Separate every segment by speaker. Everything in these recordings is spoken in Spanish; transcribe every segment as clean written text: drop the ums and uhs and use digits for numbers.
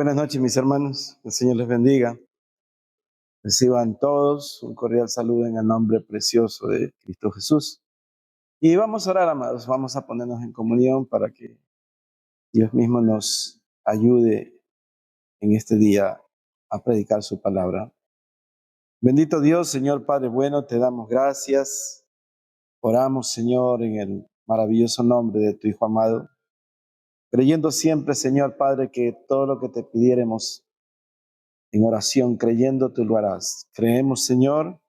Speaker 1: Buenas noches, mis hermanos. El Señor les bendiga. Reciban todos un cordial saludo en el nombre precioso de Cristo Jesús. Y vamos a orar, amados. Vamos a ponernos en comunión para que Dios mismo nos ayude en este día a predicar su palabra. Bendito Dios, Señor Padre bueno, te damos gracias. Oramos, Señor, en el maravilloso nombre de tu Hijo amado, creyendo siempre, Señor Padre, que todo lo que te pidiéremos en oración, creyendo, tú lo harás. Creemos, Señor,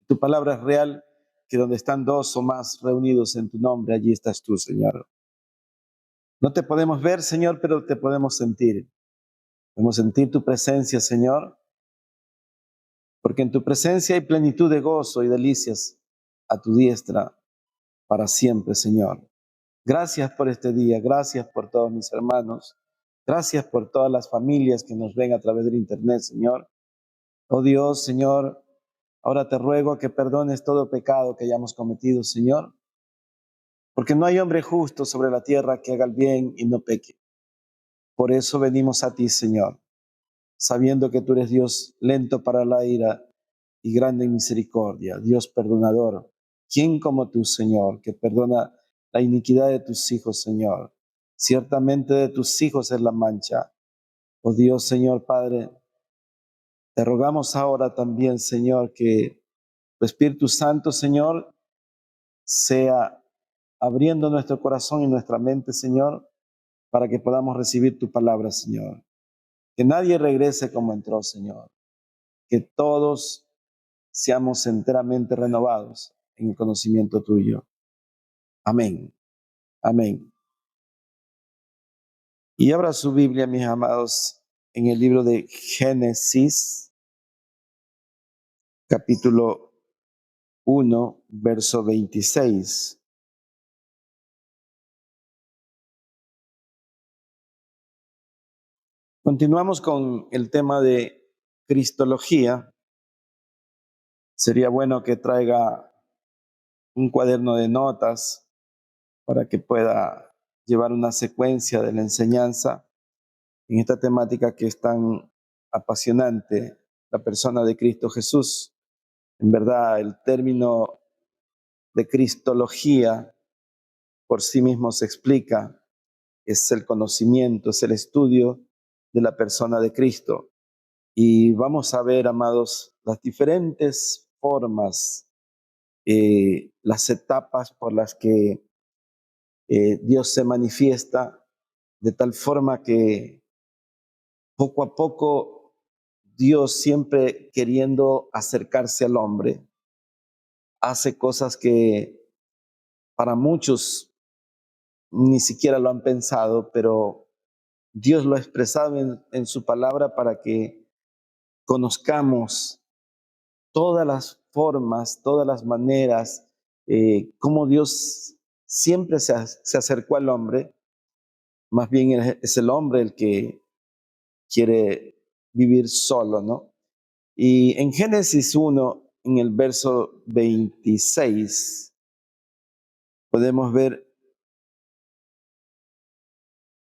Speaker 1: tu palabra es real, que donde están dos o más reunidos en tu nombre, allí estás tú, Señor. No te podemos ver, Señor, pero te podemos sentir. Podemos sentir tu presencia, Señor, porque en tu presencia hay plenitud de gozo y delicias a tu diestra para siempre, Señor. Gracias por este día, gracias por todos mis hermanos, gracias por todas las familias que nos ven a través del internet, Señor. Oh Dios, Señor, ahora te ruego que perdones todo pecado que hayamos cometido, Señor, porque no hay hombre justo sobre la tierra que haga el bien y no peque. Por eso venimos a ti, Señor, sabiendo que tú eres Dios lento para la ira y grande en misericordia, Dios perdonador. ¿Quién como tú, Señor, que perdona la iniquidad de tus hijos, Señor? Ciertamente de tus hijos es la mancha. Oh Dios, Señor Padre, te rogamos ahora también, Señor, que tu Espíritu Santo, Señor, sea abriendo nuestro corazón y nuestra mente, Señor, para que podamos recibir tu palabra, Señor. Que nadie regrese como entró, Señor. Que todos seamos enteramente renovados en el conocimiento tuyo. Amén. Amén. Y abra su Biblia, mis amados, en el libro de Génesis, capítulo 1, verso 26. Continuamos con el tema de Cristología. Sería bueno que traiga un cuaderno de notas para que pueda llevar una secuencia de la enseñanza en esta temática que es tan apasionante, la persona de Cristo Jesús. En verdad, el término de cristología por sí mismo se explica, es el conocimiento, es el estudio de la persona de Cristo. Y vamos a ver, amados, las diferentes formas, las etapas por las que Dios se manifiesta, de tal forma que poco a poco Dios, siempre queriendo acercarse al hombre, hace cosas que para muchos ni siquiera lo han pensado, pero Dios lo ha expresado en su palabra para que conozcamos todas las formas, todas las maneras, cómo Dios siempre se acercó al hombre. Más bien es el hombre el que quiere vivir solo, ¿no? Y en Génesis 1, en el verso 26, podemos ver,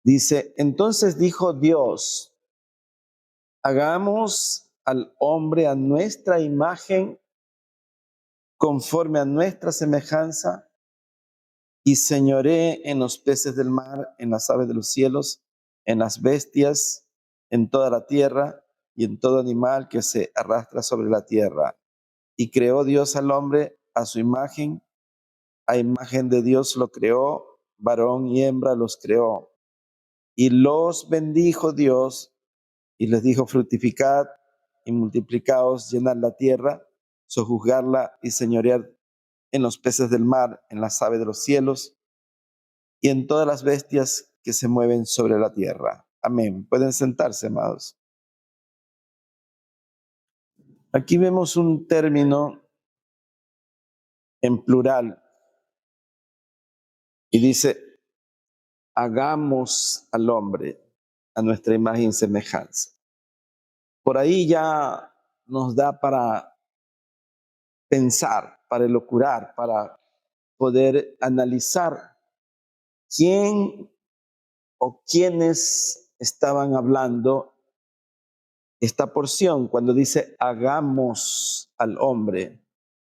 Speaker 1: dice, entonces dijo Dios, hagamos al hombre a nuestra imagen, conforme a nuestra semejanza, y señoree en los peces del mar, en las aves de los cielos, en las bestias, en toda la tierra, y en todo animal que se arrastra sobre la tierra. Y creó Dios al hombre a su imagen, a imagen de Dios lo creó, varón y hembra los creó. Y los bendijo Dios y les dijo, fructificad y multiplicaos, llenad la tierra, sojuzgarla y señorear en los peces del mar, en las aves de los cielos y en todas las bestias que se mueven sobre la tierra. Amén. Pueden sentarse, amados. Aquí vemos un término en plural y dice, hagamos al hombre a nuestra imagen y semejanza. Por ahí ya nos da para pensar, para elucubrar, para poder analizar quién o quiénes estaban hablando esta porción cuando dice hagamos al hombre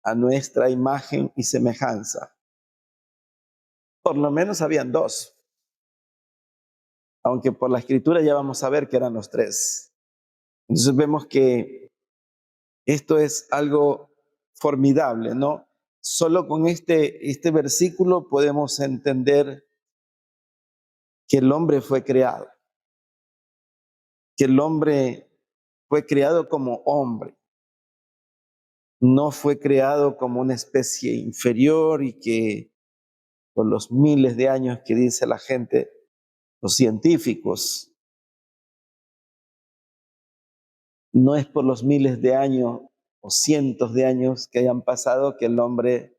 Speaker 1: a nuestra imagen y semejanza? Por lo menos habían dos, aunque por la escritura ya vamos a ver que eran los tres. Entonces vemos que esto es algo formidable, ¿no? Solo con este versículo podemos entender que el hombre fue creado, que el hombre fue creado como hombre, no fue creado como una especie inferior y que por los miles de años que dice la gente, los científicos, no es por los miles de años o cientos de años que hayan pasado que el hombre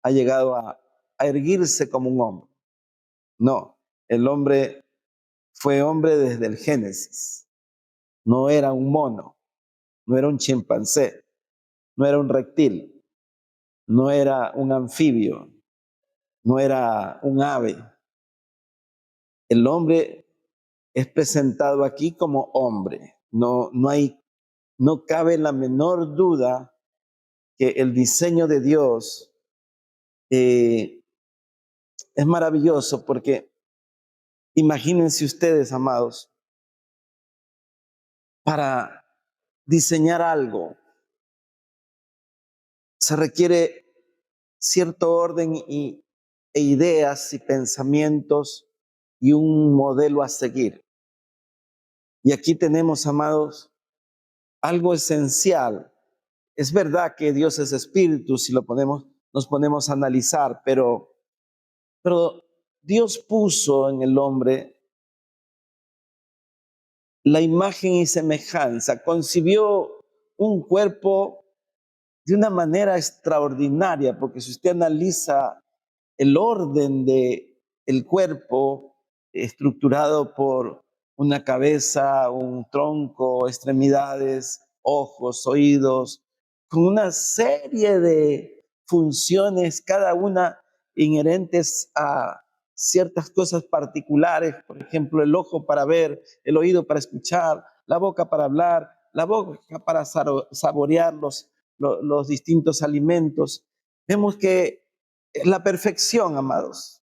Speaker 1: ha llegado a erguirse como un hombre. No, el hombre fue hombre desde el Génesis. No era un mono, no era un chimpancé, no era un reptil, no era un anfibio, no era un ave. El hombre es presentado aquí como hombre. No cabe la menor duda que el diseño de Dios eh, es maravilloso, porque imagínense ustedes, amados, para diseñar algo se requiere cierto orden e ideas y pensamientos y un modelo a seguir. Y aquí tenemos, amados, algo esencial. Es verdad que Dios es espíritu, si nos ponemos a analizar, pero Dios puso en el hombre la imagen y semejanza, concibió un cuerpo de una manera extraordinaria, porque si usted analiza el orden de el cuerpo estructurado por una cabeza, un tronco, extremidades, ojos, oídos, con una serie de funciones, cada una inherentes a ciertas cosas particulares, por ejemplo, el ojo para ver, el oído para escuchar, la boca para hablar, la boca para saborear los distintos alimentos. Vemos que es la perfección, amados.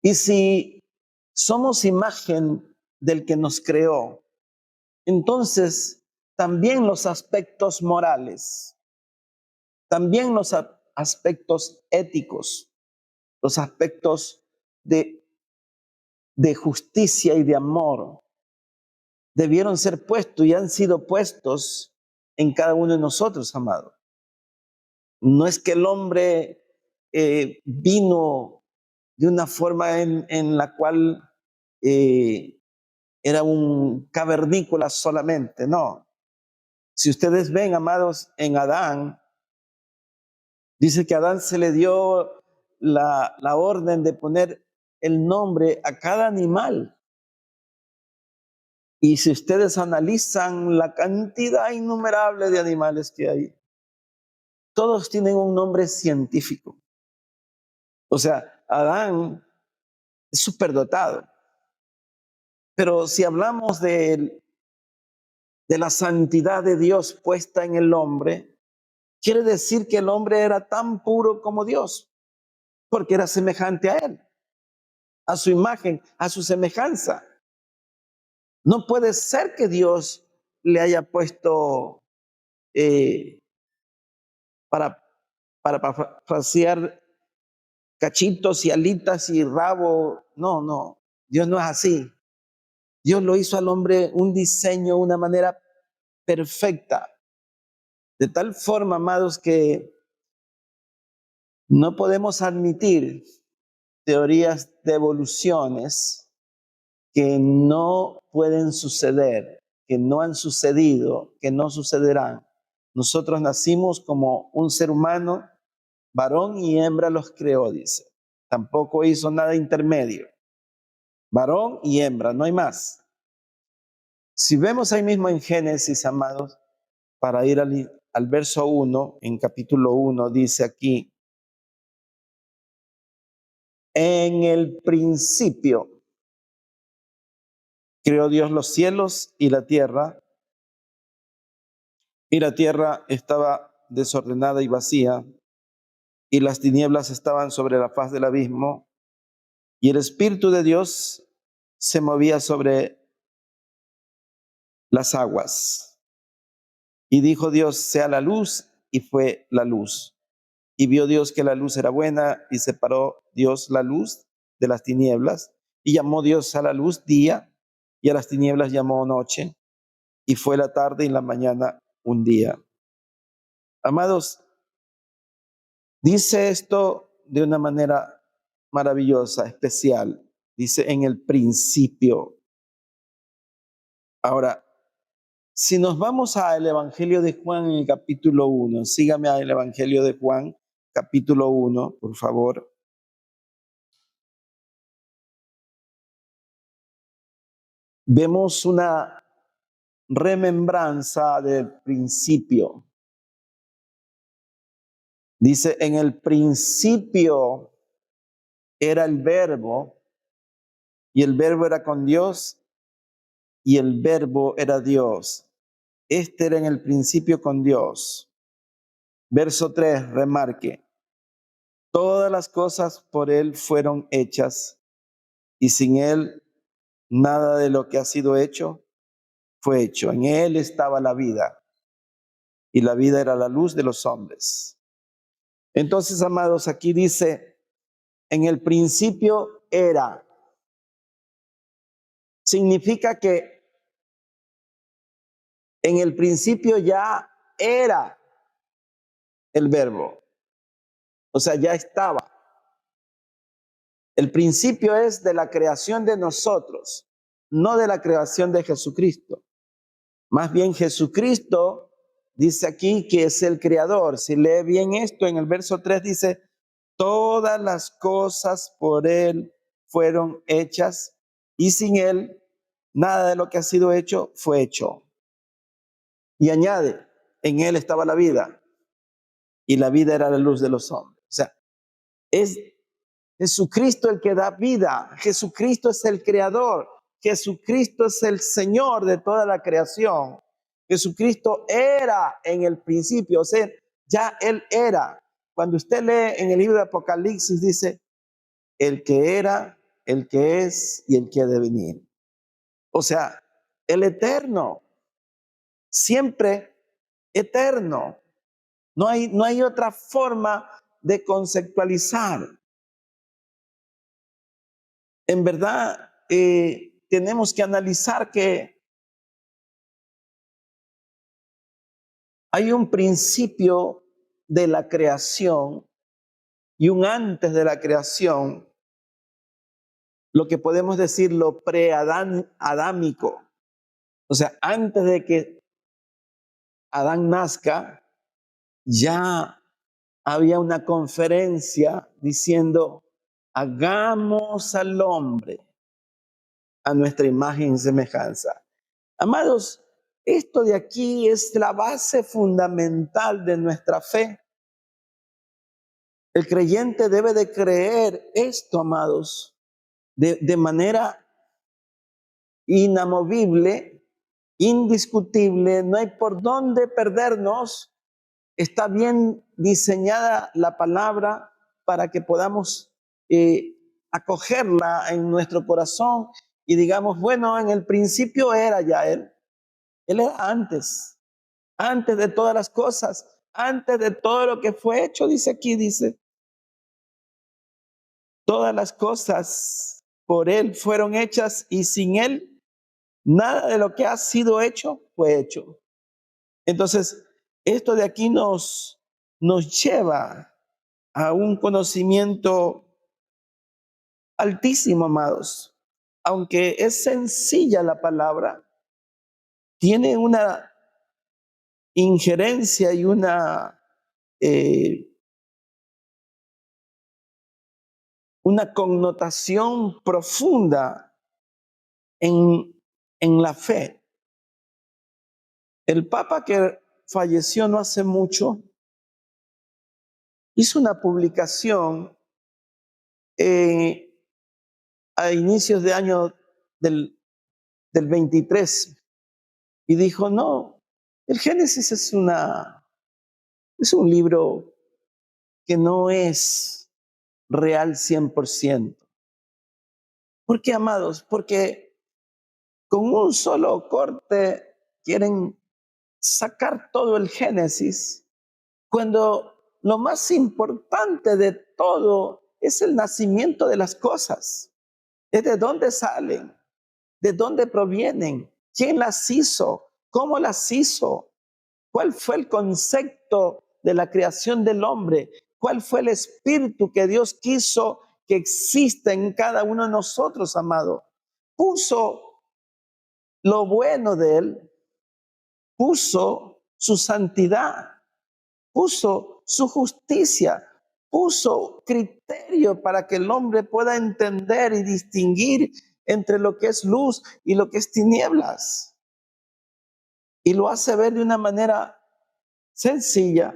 Speaker 1: Y si somos imagen del que nos creó, entonces también los aspectos morales, también los aspectos éticos, los aspectos de, de justicia y de amor debieron ser puestos y han sido puestos en cada uno de nosotros, amado. No es que el hombre vino de una forma en la cual eh, era un cavernícola solamente, no. Si ustedes ven, amados, en Adán, dice que a Adán se le dio la orden de poner el nombre a cada animal. Y si ustedes analizan la cantidad innumerable de animales que hay, todos tienen un nombre científico. O sea, Adán es superdotado. Pero si hablamos de la santidad de Dios puesta en el hombre, quiere decir que el hombre era tan puro como Dios, porque era semejante a él, a su imagen, a su semejanza. No puede ser que Dios le haya puesto eh, para, para parafrasear cachitos y alitas y rabo. No, no, Dios no es así. Dios lo hizo al hombre un diseño, una manera perfecta, de tal forma, amados, que no podemos admitir teorías de evoluciones que no pueden suceder, que no han sucedido, que no sucederán. Nosotros nacimos como un ser humano, varón y hembra los creó, dice. Tampoco hizo nada intermedio. Varón y hembra, no hay más. Si vemos ahí mismo en Génesis, amados, para ir al verso 1, en capítulo 1, dice aquí, en el principio Creó Dios los cielos y la tierra estaba desordenada y vacía, y las tinieblas estaban sobre la faz del abismo, y el Espíritu de Dios se movía sobre las aguas. Y dijo Dios, sea la luz, y fue la luz. Y vio Dios que la luz era buena, y separó Dios la luz de las tinieblas, y llamó Dios a la luz día, y a las tinieblas llamó noche, y fue la tarde y la mañana un día. Amados, dice esto de una manera maravillosa, especial. Dice en el principio. Ahora, si nos vamos al Evangelio de Juan en el capítulo 1, sígame al Evangelio de Juan, capítulo 1, por favor. Vemos una remembranza del principio. Dice, en el principio era el verbo, y el verbo era con Dios, y el verbo era Dios. Este era en el principio con Dios. Verso 3, remarque, todas las cosas por Él fueron hechas, y sin Él nada de lo que ha sido hecho fue hecho. En Él estaba la vida, y la vida era la luz de los hombres. Entonces, amados, aquí dice, en el principio era. Significa que en el principio ya era el verbo. O sea, ya estaba. El principio es de la creación de nosotros, no de la creación de Jesucristo. Más bien Jesucristo dice aquí que es el creador. Si lee bien esto, en el verso 3 dice, todas las cosas por Él fueron hechas y sin Él nada de lo que ha sido hecho fue hecho. Y añade, en Él estaba la vida y la vida era la luz de los hombres. O sea, es Jesucristo el que da vida. Jesucristo es el creador. Jesucristo es el Señor de toda la creación. Jesucristo era en el principio, o sea, ya Él era. Cuando usted lee en el libro de Apocalipsis, dice, el que era, el que es y el que ha de venir. O sea, el eterno, siempre eterno. No hay otra forma de conceptualizar. En verdad, tenemos que analizar que hay un principio de la creación y un antes de la creación, lo que podemos decir lo pre-adámico. O sea, antes de que Adán nazca, ya había una conferencia diciendo, hagamos al hombre a nuestra imagen y semejanza. Amados, esto de aquí es la base fundamental de nuestra fe. El creyente debe de creer esto, amados, de manera inamovible, indiscutible, no hay por dónde perdernos. Está bien diseñada la palabra para que podamos acogerla en nuestro corazón y digamos, bueno, en el principio era ya Él era antes de todas las cosas, antes de todo lo que fue hecho, dice aquí, dice, todas las cosas por Él fueron hechas y sin Él nada de lo que ha sido hecho fue hecho. Entonces, esto de aquí nos lleva a un conocimiento altísimo, amados. Aunque es sencilla la palabra, tiene una injerencia y eh, una connotación profunda en, en la fe. El Papa que falleció no hace mucho hizo una publicación a inicios de año del del 23 y dijo, no, el Génesis es un libro que no es real 100%. ¿Por qué, amados? Porque con un solo corte quieren sacar todo el Génesis, cuando lo más importante de todo es el nacimiento de las cosas, es de dónde salen, de dónde provienen, quién las hizo, cómo las hizo, cuál fue el concepto de la creación del hombre, cuál fue el espíritu que Dios quiso que exista en cada uno de nosotros, amado. Puso lo bueno de él, puso su santidad, puso su justicia, puso criterio para que el hombre pueda entender y distinguir entre lo que es luz y lo que es tinieblas. Y lo hace ver de una manera sencilla.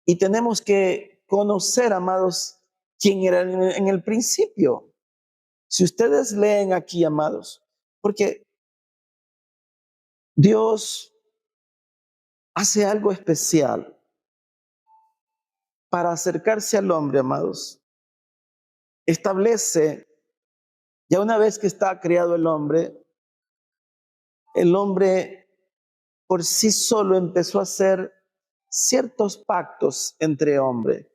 Speaker 1: Y tenemos que conocer, amados, quién era en el principio. Si ustedes leen aquí, amados, porque Dios hace algo especial para acercarse al hombre, amados. Establece, ya una vez que está creado el hombre por sí solo empezó a hacer ciertos pactos entre hombres.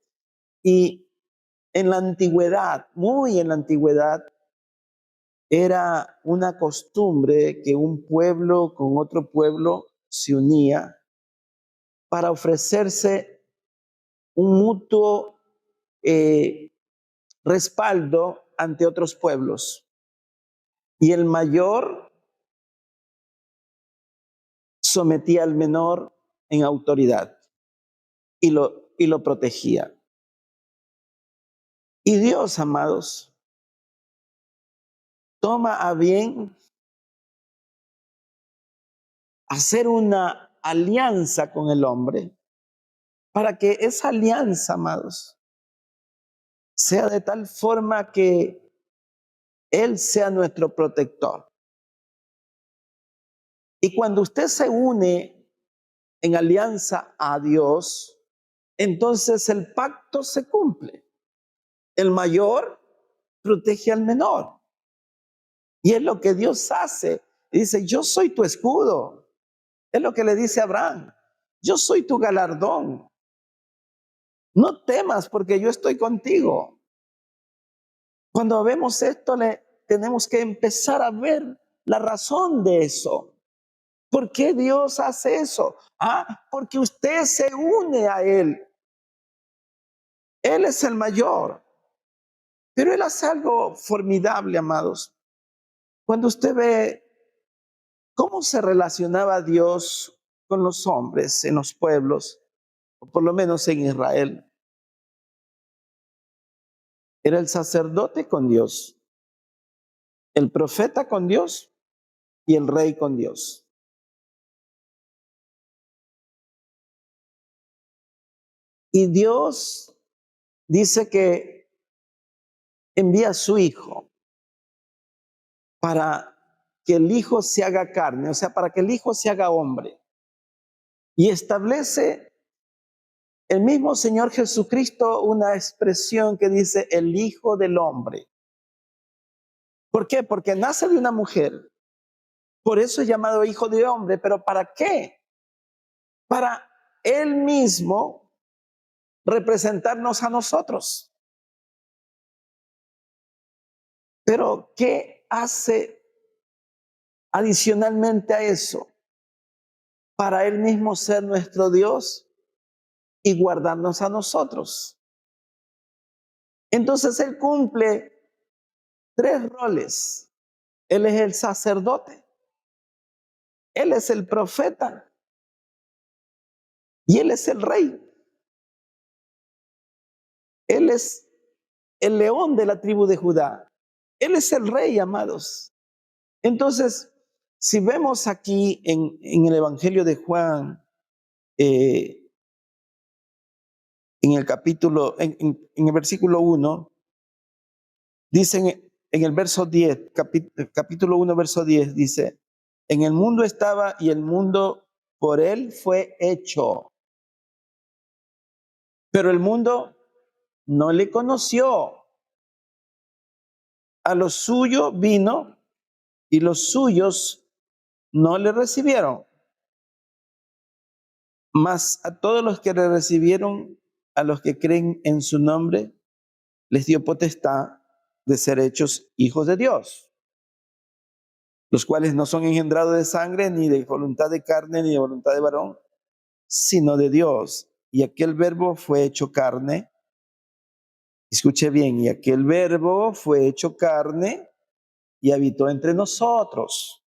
Speaker 1: Y en la antigüedad, muy en la antigüedad, era una costumbre que un pueblo con otro pueblo se unía para ofrecerse un mutuo respaldo ante otros pueblos. Y el mayor sometía al menor en autoridad y lo protegía. Y Dios, amados, toma a bien hacer una alianza con el hombre para que esa alianza, amados, sea de tal forma que Él sea nuestro protector. Y cuando usted se une en alianza a Dios, entonces el pacto se cumple. El mayor protege al menor. Y es lo que Dios hace. Dice, yo soy tu escudo. Es lo que le dice a Abraham. Yo soy tu galardón. No temas porque yo estoy contigo. Cuando vemos esto, tenemos que empezar a ver la razón de eso. ¿Por qué Dios hace eso? Porque usted se une a Él. Él es el mayor. Pero Él hace algo formidable, amados. Cuando usted ve cómo se relacionaba Dios con los hombres en los pueblos, o por lo menos en Israel, era el sacerdote con Dios, el profeta con Dios y el rey con Dios. Y Dios dice que envía a su Hijo para que el Hijo se haga carne, o sea, para que el Hijo se haga hombre. Y establece el mismo Señor Jesucristo una expresión que dice el Hijo del Hombre. ¿Por qué? Porque nace de una mujer. Por eso es llamado Hijo de Hombre. ¿Pero para qué? Para Él mismo representarnos a nosotros. Pero ¿qué hace adicionalmente a eso? Para Él mismo ser nuestro Dios y guardarnos a nosotros. Entonces Él cumple tres roles. Él es el sacerdote, Él es el profeta y Él es el rey. Él es el león de la tribu de Judá. Él es el rey, amados. Entonces, si vemos aquí en el Evangelio de Juan, en el capítulo, en el versículo 1, dicen, en el verso 10, capítulo 1, verso 10, dice, en el mundo estaba y el mundo por él fue hecho, pero el mundo no le conoció. A lo suyo vino y los suyos no le recibieron. Mas a todos los que le recibieron, a los que creen en su nombre, les dio potestad de ser hechos hijos de Dios, los cuales no son engendrados de sangre, ni de voluntad de carne, ni de voluntad de varón, sino de Dios. Y aquel verbo fue hecho carne. Escuche bien, y aquel verbo fue hecho carne y habitó entre nosotros.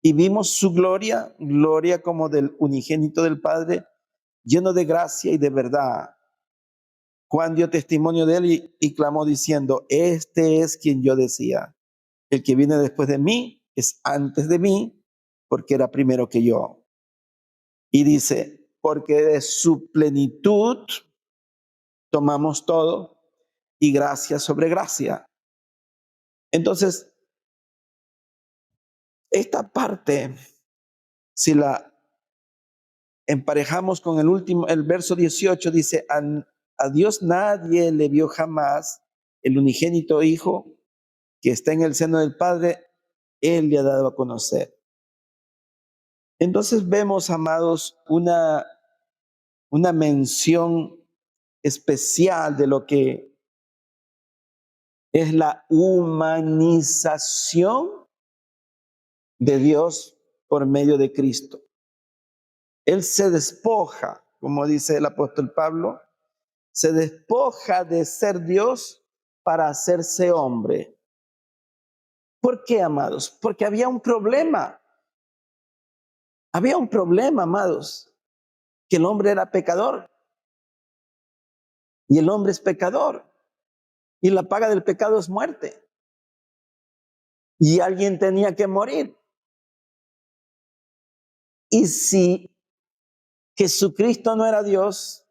Speaker 1: Y vimos su gloria, gloria como del unigénito del Padre, lleno de gracia y de verdad. Juan dio testimonio de él y clamó diciendo, este es quien yo decía, el que viene después de mí es antes de mí, porque era primero que yo. Y dice, porque de su plenitud tomamos todo y gracia sobre gracia. Entonces, esta parte, si la emparejamos con el último, el verso 18, dice, a Dios nadie le vio jamás, el unigénito Hijo que está en el seno del Padre, Él le ha dado a conocer. Entonces vemos, amados, una mención especial de lo que es la humanización de Dios por medio de Cristo. Él se despoja, como dice el apóstol Pablo, se despoja de ser Dios para hacerse hombre. ¿Por qué, amados? Porque había un problema. Había un problema, amados, que el hombre era pecador y el hombre es pecador y la paga del pecado es muerte y alguien tenía que morir. Y si Jesucristo no era Dios,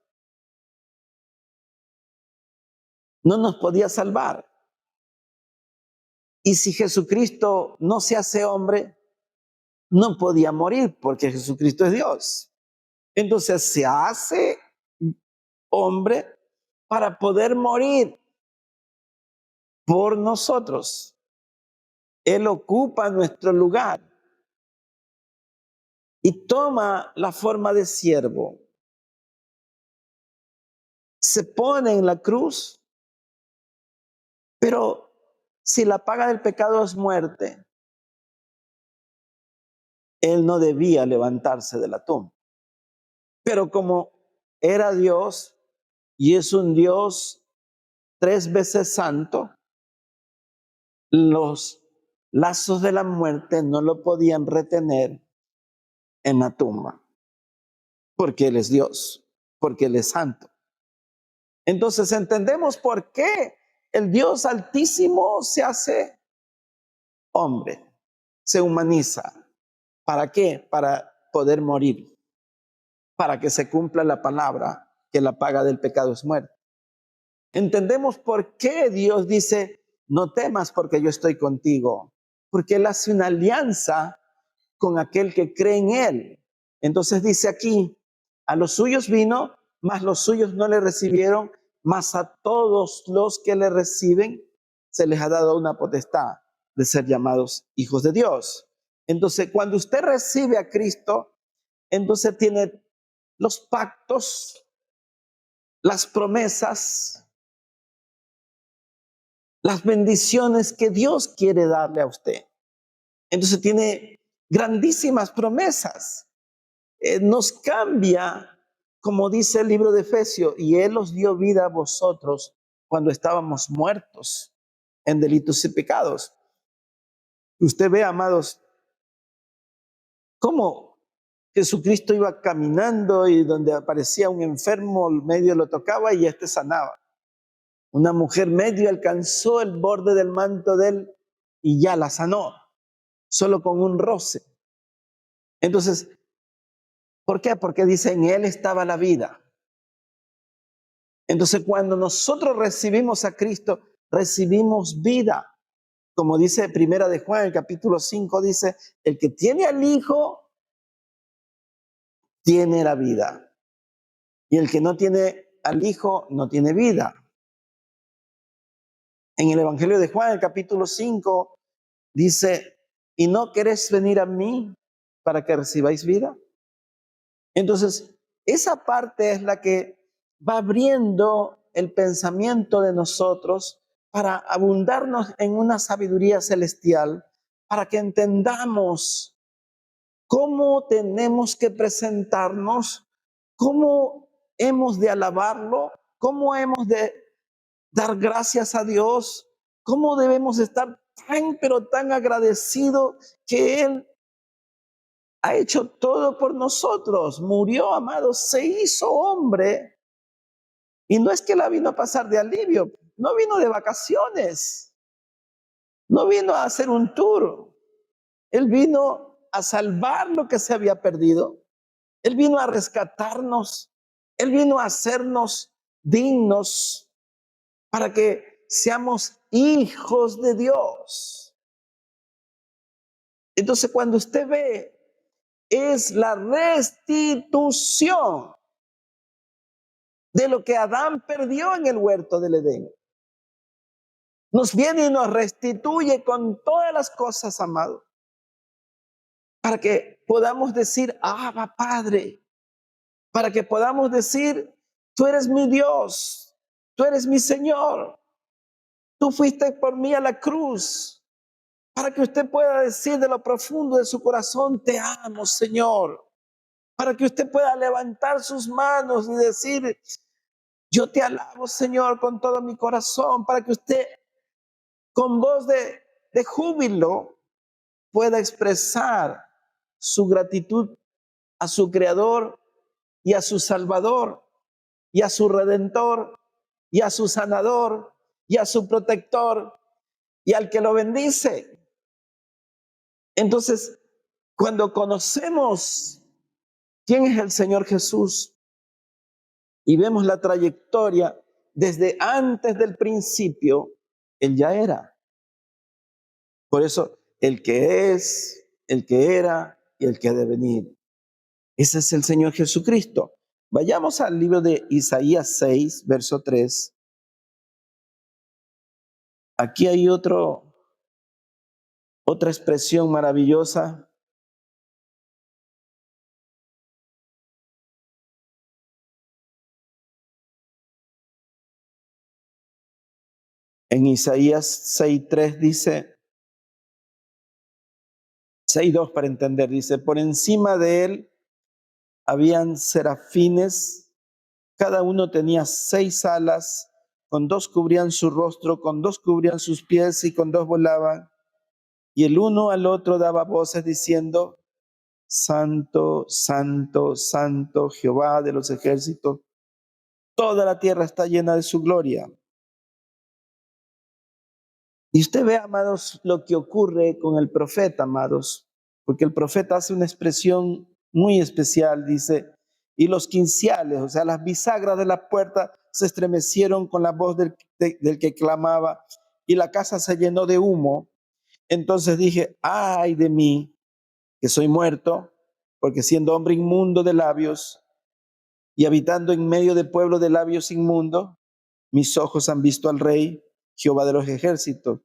Speaker 1: no nos podía salvar. Y si Jesucristo no se hace hombre, no podía morir porque Jesucristo es Dios. Entonces se hace hombre para poder morir por nosotros. Él ocupa nuestro lugar y toma la forma de siervo. Se pone en la cruz, pero si la paga del pecado es muerte, Él no debía levantarse de la tumba. Pero como era Dios y es un Dios 3 veces santo, los lazos de la muerte no lo podían retener en la tumba, porque Él es Dios, porque Él es santo. Entonces entendemos por qué el Dios Altísimo se hace hombre, se humaniza. ¿Para qué? Para poder morir, para que se cumpla la palabra, que la paga del pecado es muerte. Entendemos por qué Dios dice, no temas porque yo estoy contigo, porque Él hace una alianza con aquel que cree en Él. Entonces dice aquí, a los suyos vino, mas los suyos no le recibieron, mas a todos los que le reciben se les ha dado una potestad de ser llamados hijos de Dios. Entonces, cuando usted recibe a Cristo, entonces tiene los pactos, las promesas, las bendiciones que Dios quiere darle a usted. Entonces tiene grandísimas promesas. Nos cambia, como dice el libro de Efesios, y Él os dio vida a vosotros cuando estábamos muertos en delitos y pecados. Usted ve, amados, cómo Jesucristo iba caminando y donde aparecía un enfermo, medio lo tocaba y este sanaba. Una mujer medio alcanzó el borde del manto de él y ya la sanó, solo con un roce. Entonces, ¿por qué? Porque dice, en Él estaba la vida. Entonces, cuando nosotros recibimos a Cristo, recibimos vida. como dice Primera de Juan, el capítulo 5, dice, el que tiene al Hijo, tiene la vida. Y el que no tiene al Hijo, no tiene vida. En el Evangelio de Juan, el capítulo 5, dice, ¿y no querés venir a mí para que recibáis vida? Entonces, esa parte es la que va abriendo el pensamiento de nosotros para abundarnos en una sabiduría celestial, para que entendamos cómo tenemos que presentarnos, cómo hemos de alabarlo, cómo hemos de dar gracias a Dios, cómo debemos estar tan, pero tan agradecidos que Él ha hecho todo por nosotros. Murió, amados, se hizo hombre. Y no es que la vino a pasar de alivio, no vino de vacaciones, no vino a hacer un tour. Él vino a salvar lo que se había perdido. Él vino a rescatarnos. Él vino a hacernos dignos para que seamos hijos de Dios. Entonces, cuando usted ve, es la restitución de lo que Adán perdió en el huerto del Edén. Nos viene y nos restituye con todas las cosas, amado, para que podamos decir, Abba, Padre, para que podamos decir, tú eres mi Dios, tú eres mi Señor, tú fuiste por mí a la cruz, para que usted pueda decir de lo profundo de su corazón, te amo, Señor, para que usted pueda levantar sus manos y decir, yo te alabo, Señor, con todo mi corazón, para que usted con voz de júbilo pueda expresar su gratitud a su Creador y a su Salvador y a su Redentor y a su Sanador y a su Protector y al que lo bendice. Entonces, cuando conocemos quién es el Señor Jesús y vemos la trayectoria desde antes del principio, Él ya era. Por eso, el que es, el que era y el que ha de venir. Ese es el Señor Jesucristo. Vayamos al libro de Isaías 6, verso 3. Aquí hay otra expresión maravillosa. En Isaías 6:3 dice, 6:2 para entender, dice, por encima de él habían serafines, cada uno tenía 6 alas, con 2 cubrían su rostro, con 2 cubrían sus pies y con 2 volaban. Y el uno al otro daba voces diciendo, Santo, Santo, Santo, Jehová de los ejércitos, toda la tierra está llena de su gloria. Y usted ve, amados, lo que ocurre con el profeta, amados, porque el profeta hace una expresión muy especial, dice, y los quinciales, o sea, las bisagras de la puerta se estremecieron con la voz del que clamaba, y la casa se llenó de humo. Entonces dije, ay de mí, que soy muerto, porque siendo hombre inmundo de labios y habitando en medio de pueblo de labios inmundos, mis ojos han visto al Rey, Jehová de los ejércitos.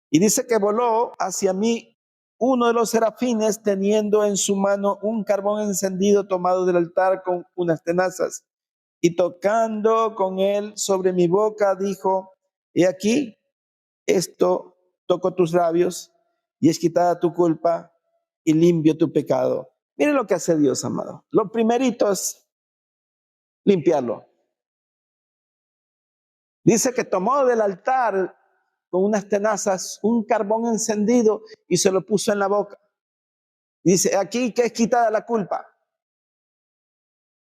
Speaker 1: Y dice que voló hacia mí uno de los serafines teniendo en su mano un carbón encendido tomado del altar con unas tenazas. Y tocando con él sobre mi boca, dijo, he aquí, esto toco tus labios y es quitada tu culpa y limpio tu pecado. Miren lo que hace Dios, amado. Lo primerito es limpiarlo. Dice que tomó del altar con unas tenazas un carbón encendido y se lo puso en la boca. Y dice, aquí que es quitada la culpa.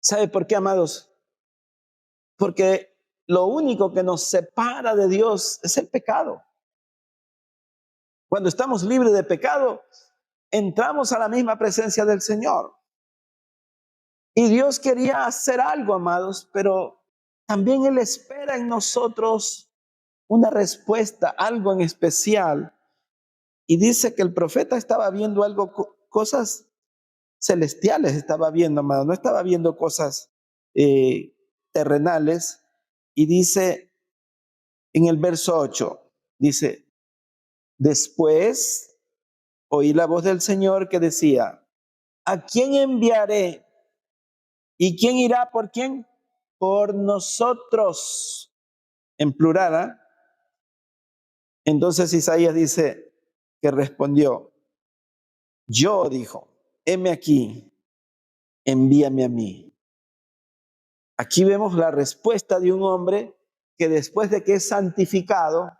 Speaker 1: ¿Sabe por qué, amados? Porque lo único que nos separa de Dios es el pecado. Cuando estamos libres de pecado, entramos a la misma presencia del Señor. Y Dios quería hacer algo, amados, pero también Él espera en nosotros una respuesta, algo en especial. Y dice que el profeta estaba viendo algo, cosas celestiales estaba viendo, amado, no estaba viendo cosas eh, terrenales. Y dice en el verso 8, dice, después oí la voz del Señor que decía, ¿a quién enviaré? ¿Y quién irá por quién? Por nosotros, en plural, ¿ah? Entonces Isaías dice que respondió, yo, dijo, heme aquí, envíame a mí. Aquí vemos la respuesta de un hombre que después de que es santificado,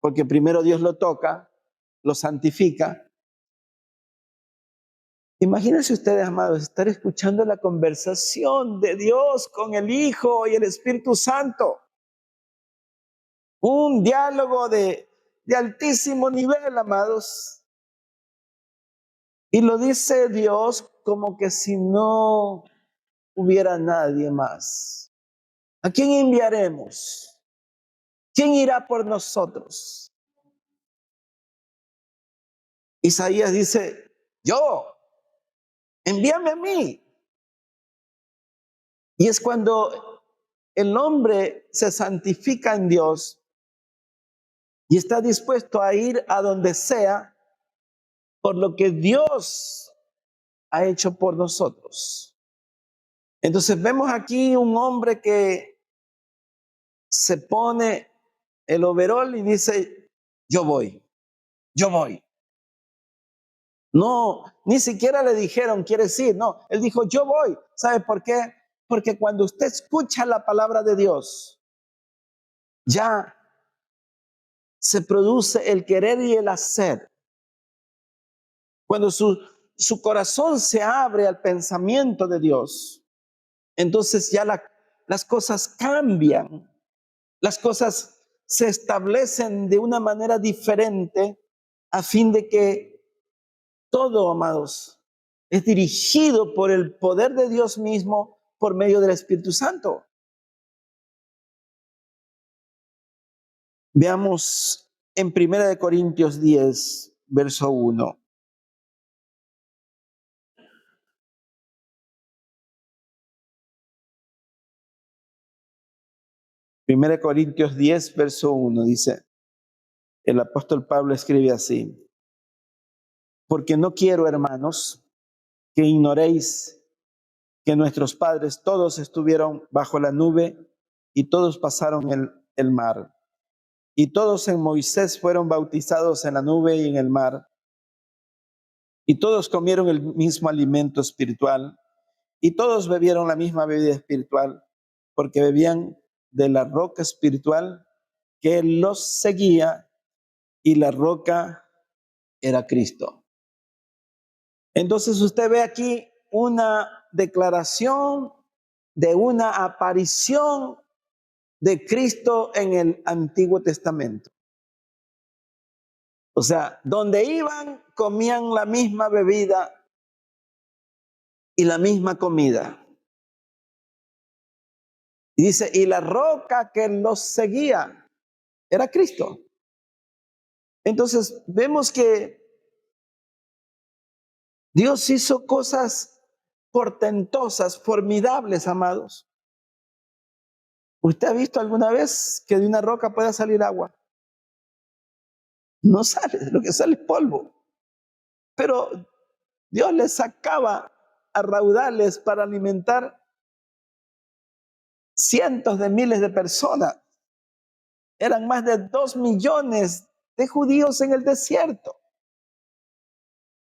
Speaker 1: porque primero Dios lo toca, lo santifica. Imagínense ustedes, amados, estar escuchando la conversación de Dios con el Hijo y el Espíritu Santo. Un diálogo de altísimo nivel, amados. Y lo dice Dios como que si no hubiera nadie más. ¿A quién enviaremos? ¿Quién irá por nosotros? Isaías dice, yo, envíame a mí. Y es cuando el hombre se santifica en Dios y está dispuesto a ir a donde sea por lo que Dios ha hecho por nosotros. Entonces vemos aquí un hombre que se pone el overol y dice, yo voy, yo voy. No, ni siquiera le dijeron, ¿quieres ir? No, él dijo, yo voy. ¿Sabe por qué? Porque cuando usted escucha la palabra de Dios, ya se produce el querer y el hacer. Cuando su corazón se abre al pensamiento de Dios, entonces ya las cosas cambian, las cosas se establecen de una manera diferente a fin de que todo, amados, es dirigido por el poder de Dios mismo por medio del Espíritu Santo. Veamos en 1 Corintios 10, verso 1. 1 Corintios 10, verso 1 dice, el apóstol Pablo escribe así, porque no quiero, hermanos, que ignoréis que nuestros padres todos estuvieron bajo la nube y todos pasaron el mar. Y todos en Moisés fueron bautizados en la nube y en el mar. Y todos comieron el mismo alimento espiritual. Y todos bebieron la misma bebida espiritual, porque bebían de la roca espiritual que los seguía, y la roca era Cristo. Entonces usted ve aquí una declaración de una aparición de Cristo en el Antiguo Testamento. O sea, donde iban, comían la misma bebida y la misma comida. Y dice, y la roca que los seguía era Cristo. Entonces vemos que Dios hizo cosas portentosas, formidables, amados. ¿Usted ha visto alguna vez que de una roca pueda salir agua? No sale, lo que sale es polvo. Pero Dios les sacaba a raudales para alimentar cientos de miles de personas. Eran más de 2 millones de judíos en el desierto.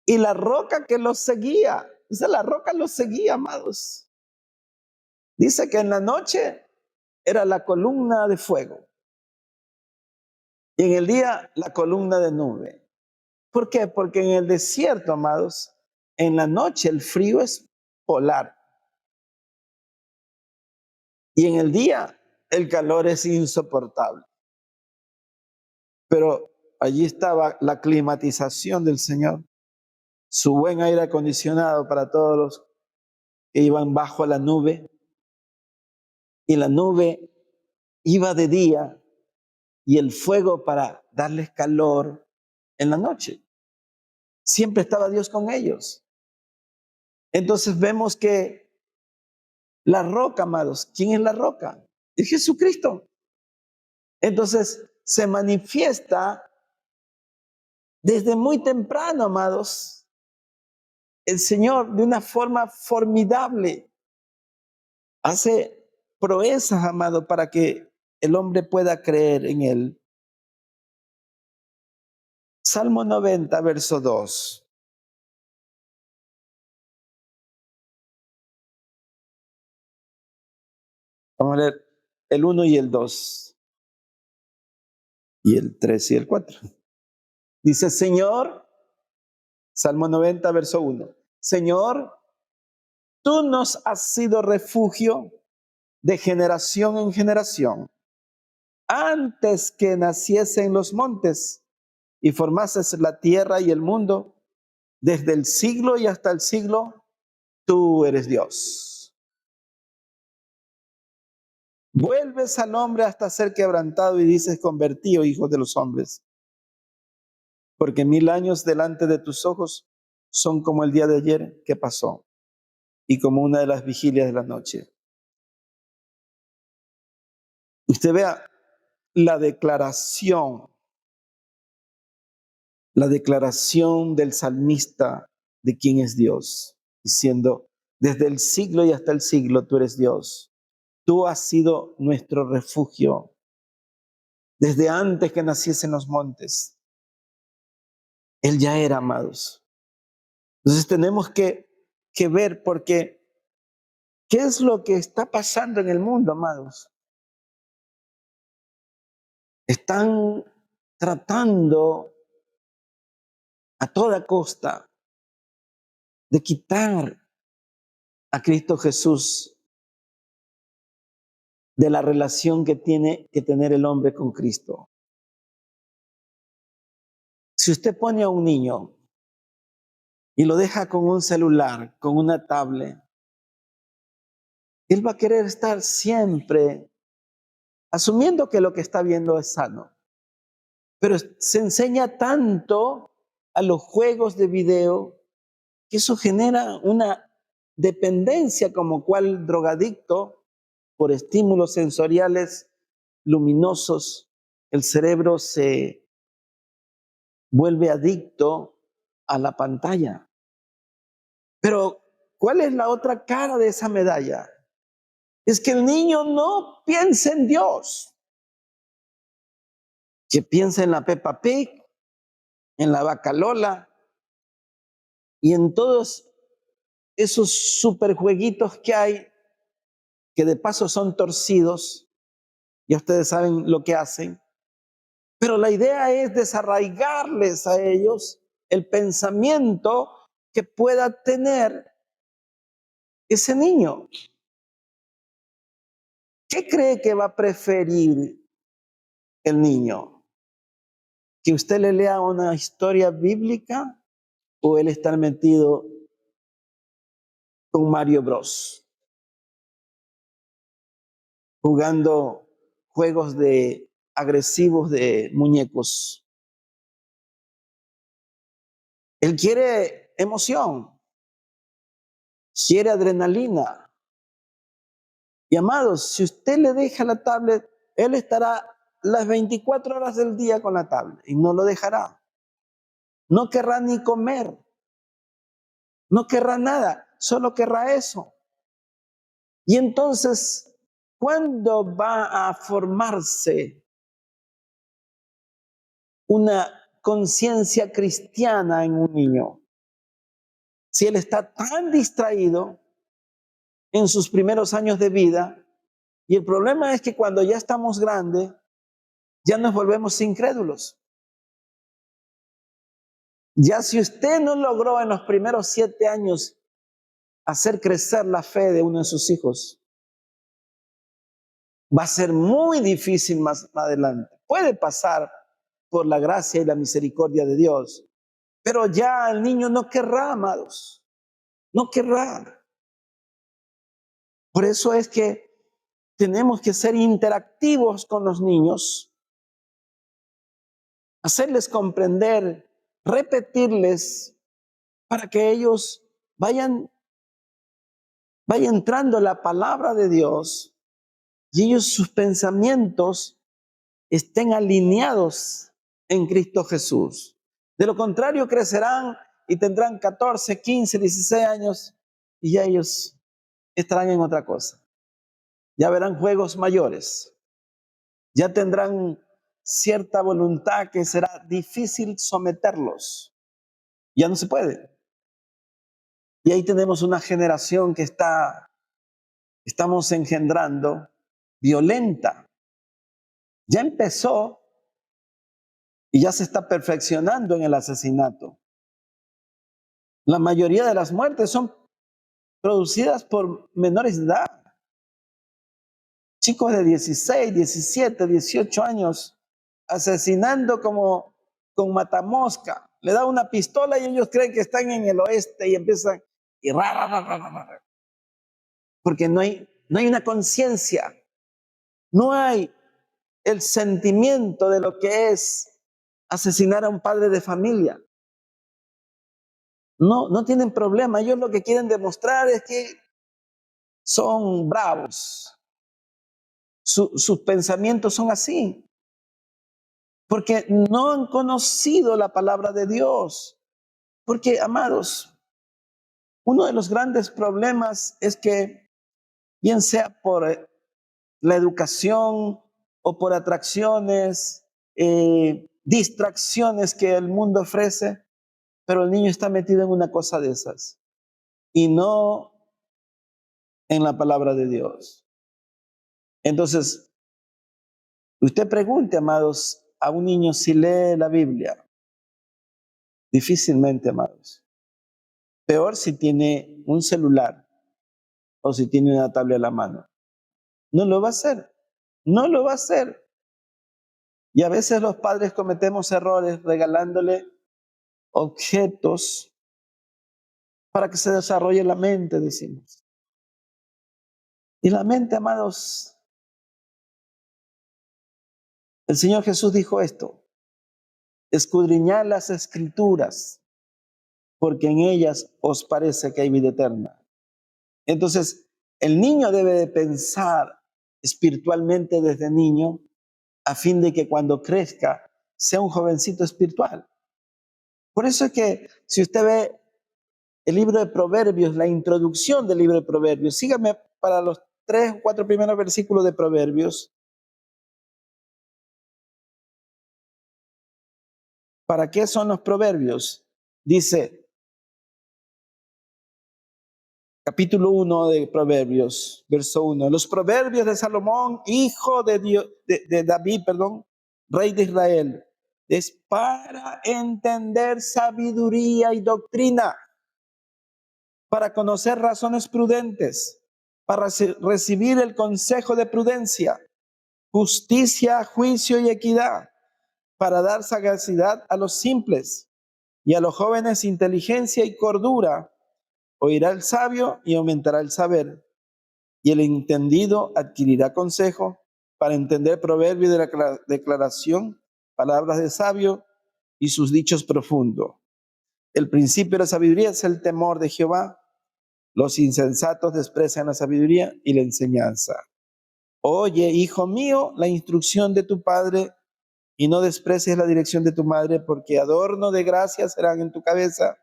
Speaker 1: Y la roca que los seguía, dice, la roca los seguía, amados. Dice que en la noche era la columna de fuego y en el día la columna de nube. ¿Por qué? Porque en el desierto, amados, en la noche el frío es polar y en el día el calor es insoportable. Pero allí estaba la climatización del Señor, su buen aire acondicionado para todos los que iban bajo la nube, y la nube iba de día y el fuego para darles calor en la noche. Siempre estaba Dios con ellos. Entonces vemos que la roca, amados, ¿quién es la roca? Es Jesucristo. Entonces se manifiesta desde muy temprano, amados, el Señor de una forma formidable. Hace proezas, amado, para que el hombre pueda creer en Él. Salmo 90, verso 2. Vamos a leer el 1 y el 2, y el 3 y el 4. Dice, Señor, Salmo 90, verso 1. Señor, tú nos has sido refugio de generación en generación. Antes que naciesen los montes y formases la tierra y el mundo, desde el siglo y hasta el siglo, tú eres Dios. Vuelves al hombre hasta ser quebrantado y dices, convertido, hijos de los hombres. Porque 1000 años delante de tus ojos son como el día de ayer que pasó y como una de las vigilias de la noche. Usted vea la declaración del salmista de quién es Dios, diciendo, desde el siglo y hasta el siglo tú eres Dios. Tú has sido nuestro refugio desde antes que naciesen los montes. Él ya era, amados. Entonces tenemos que ver porque ¿qué es lo que está pasando en el mundo, amados? Están tratando a toda costa de quitar a Cristo Jesús de la relación que tiene que tener el hombre con Cristo. Si usted pone a un niño y lo deja con un celular, con una tablet, él va a querer estar siempre asumiendo que lo que está viendo es sano. Pero se enseña tanto a los juegos de video que eso genera una dependencia como cual drogadicto por estímulos sensoriales luminosos. El cerebro se vuelve adicto a la pantalla. Pero, ¿cuál es la otra cara de esa medalla? Es que el niño no piensa en Dios, que piensa en la Peppa Pig, en la vaca Lola y en todos esos superjueguitos que hay, que de paso son torcidos, ya ustedes saben lo que hacen, pero la idea es desarraigarles a ellos el pensamiento que pueda tener ese niño. ¿Qué cree que va a preferir el niño? ¿Que usted le lea una historia bíblica o él estar metido con Mario Bros, jugando juegos de agresivos de muñecos? Él quiere emoción, quiere adrenalina. Y amados, si usted le deja la tablet, él estará las 24 horas del día con la tablet y no lo dejará. No querrá ni comer, no querrá nada, solo querrá eso. Y entonces, ¿cuándo va a formarse una conciencia cristiana en un niño? Si él está tan distraído en sus primeros años de vida, y el problema es que cuando ya estamos grandes, ya nos volvemos incrédulos. Ya si usted no logró en los primeros 7 años hacer crecer la fe de uno de sus hijos, va a ser muy difícil más adelante. Puede pasar por la gracia y la misericordia de Dios, pero ya el niño no querrá, amados, no querrá. Por eso es que tenemos que ser interactivos con los niños, hacerles comprender repetirles para que ellos vaya entrando la palabra de Dios y ellos sus pensamientos estén alineados en Cristo Jesús. De lo contrario, crecerán y tendrán 14, 15, 16 años y ya ellos estarán en otra cosa. Ya verán juegos mayores. Ya tendrán cierta voluntad que será difícil someterlos. Ya no se puede. Y ahí tenemos una generación que estamos engendrando violenta. Ya empezó y ya se está perfeccionando en el asesinato. La mayoría de las muertes son producidas por menores de edad. Chicos de 16, 17, 18 años asesinando como con matamosca. Le da una pistola y ellos creen que están en el oeste y empiezan y porque no hay una conciencia, no hay el sentimiento de lo que es asesinar a un padre de familia. No tienen problema. Ellos lo que quieren demostrar es que son bravos. Sus pensamientos son así. Porque no han conocido la palabra de Dios. Porque, amados, uno de los grandes problemas es que, bien sea por la educación o por atracciones, distracciones que el mundo ofrece, pero el niño está metido en una cosa de esas y no en la palabra de Dios. Entonces, usted pregunte, amados, a un niño si lee la Biblia. Difícilmente, amados. Peor si tiene un celular o si tiene una tablet a la mano. No lo va a hacer. No lo va a hacer. Y a veces los padres cometemos errores regalándole objetos para que se desarrolle la mente, decimos. Y la mente, amados, el Señor Jesús dijo esto: escudriñad las escrituras, porque en ellas os parece que hay vida eterna. Entonces, el niño debe de pensar espiritualmente desde niño, a fin de que cuando crezca sea un jovencito espiritual. Por eso es que si usted ve el libro de Proverbios, la introducción del libro de Proverbios, sígame para los 3 o 4 primeros versículos de Proverbios. ¿Para qué son los proverbios? Dice, capítulo 1 de Proverbios, verso 1. Los proverbios de Salomón, hijo de, de David, rey de Israel, es para entender sabiduría y doctrina, para conocer razones prudentes, para recibir el consejo de prudencia, justicia, juicio y equidad, para dar sagacidad a los simples y a los jóvenes inteligencia y cordura. Oirá el sabio y aumentará el saber, y el entendido adquirirá consejo para entender proverbio de la declaración, palabras de sabio y sus dichos profundos. El principio de la sabiduría es el temor de Jehová. Los insensatos desprecian la sabiduría y la enseñanza. Oye, hijo mío, la instrucción de tu padre y no desprecies la dirección de tu madre, porque adorno de gracia serán en tu cabeza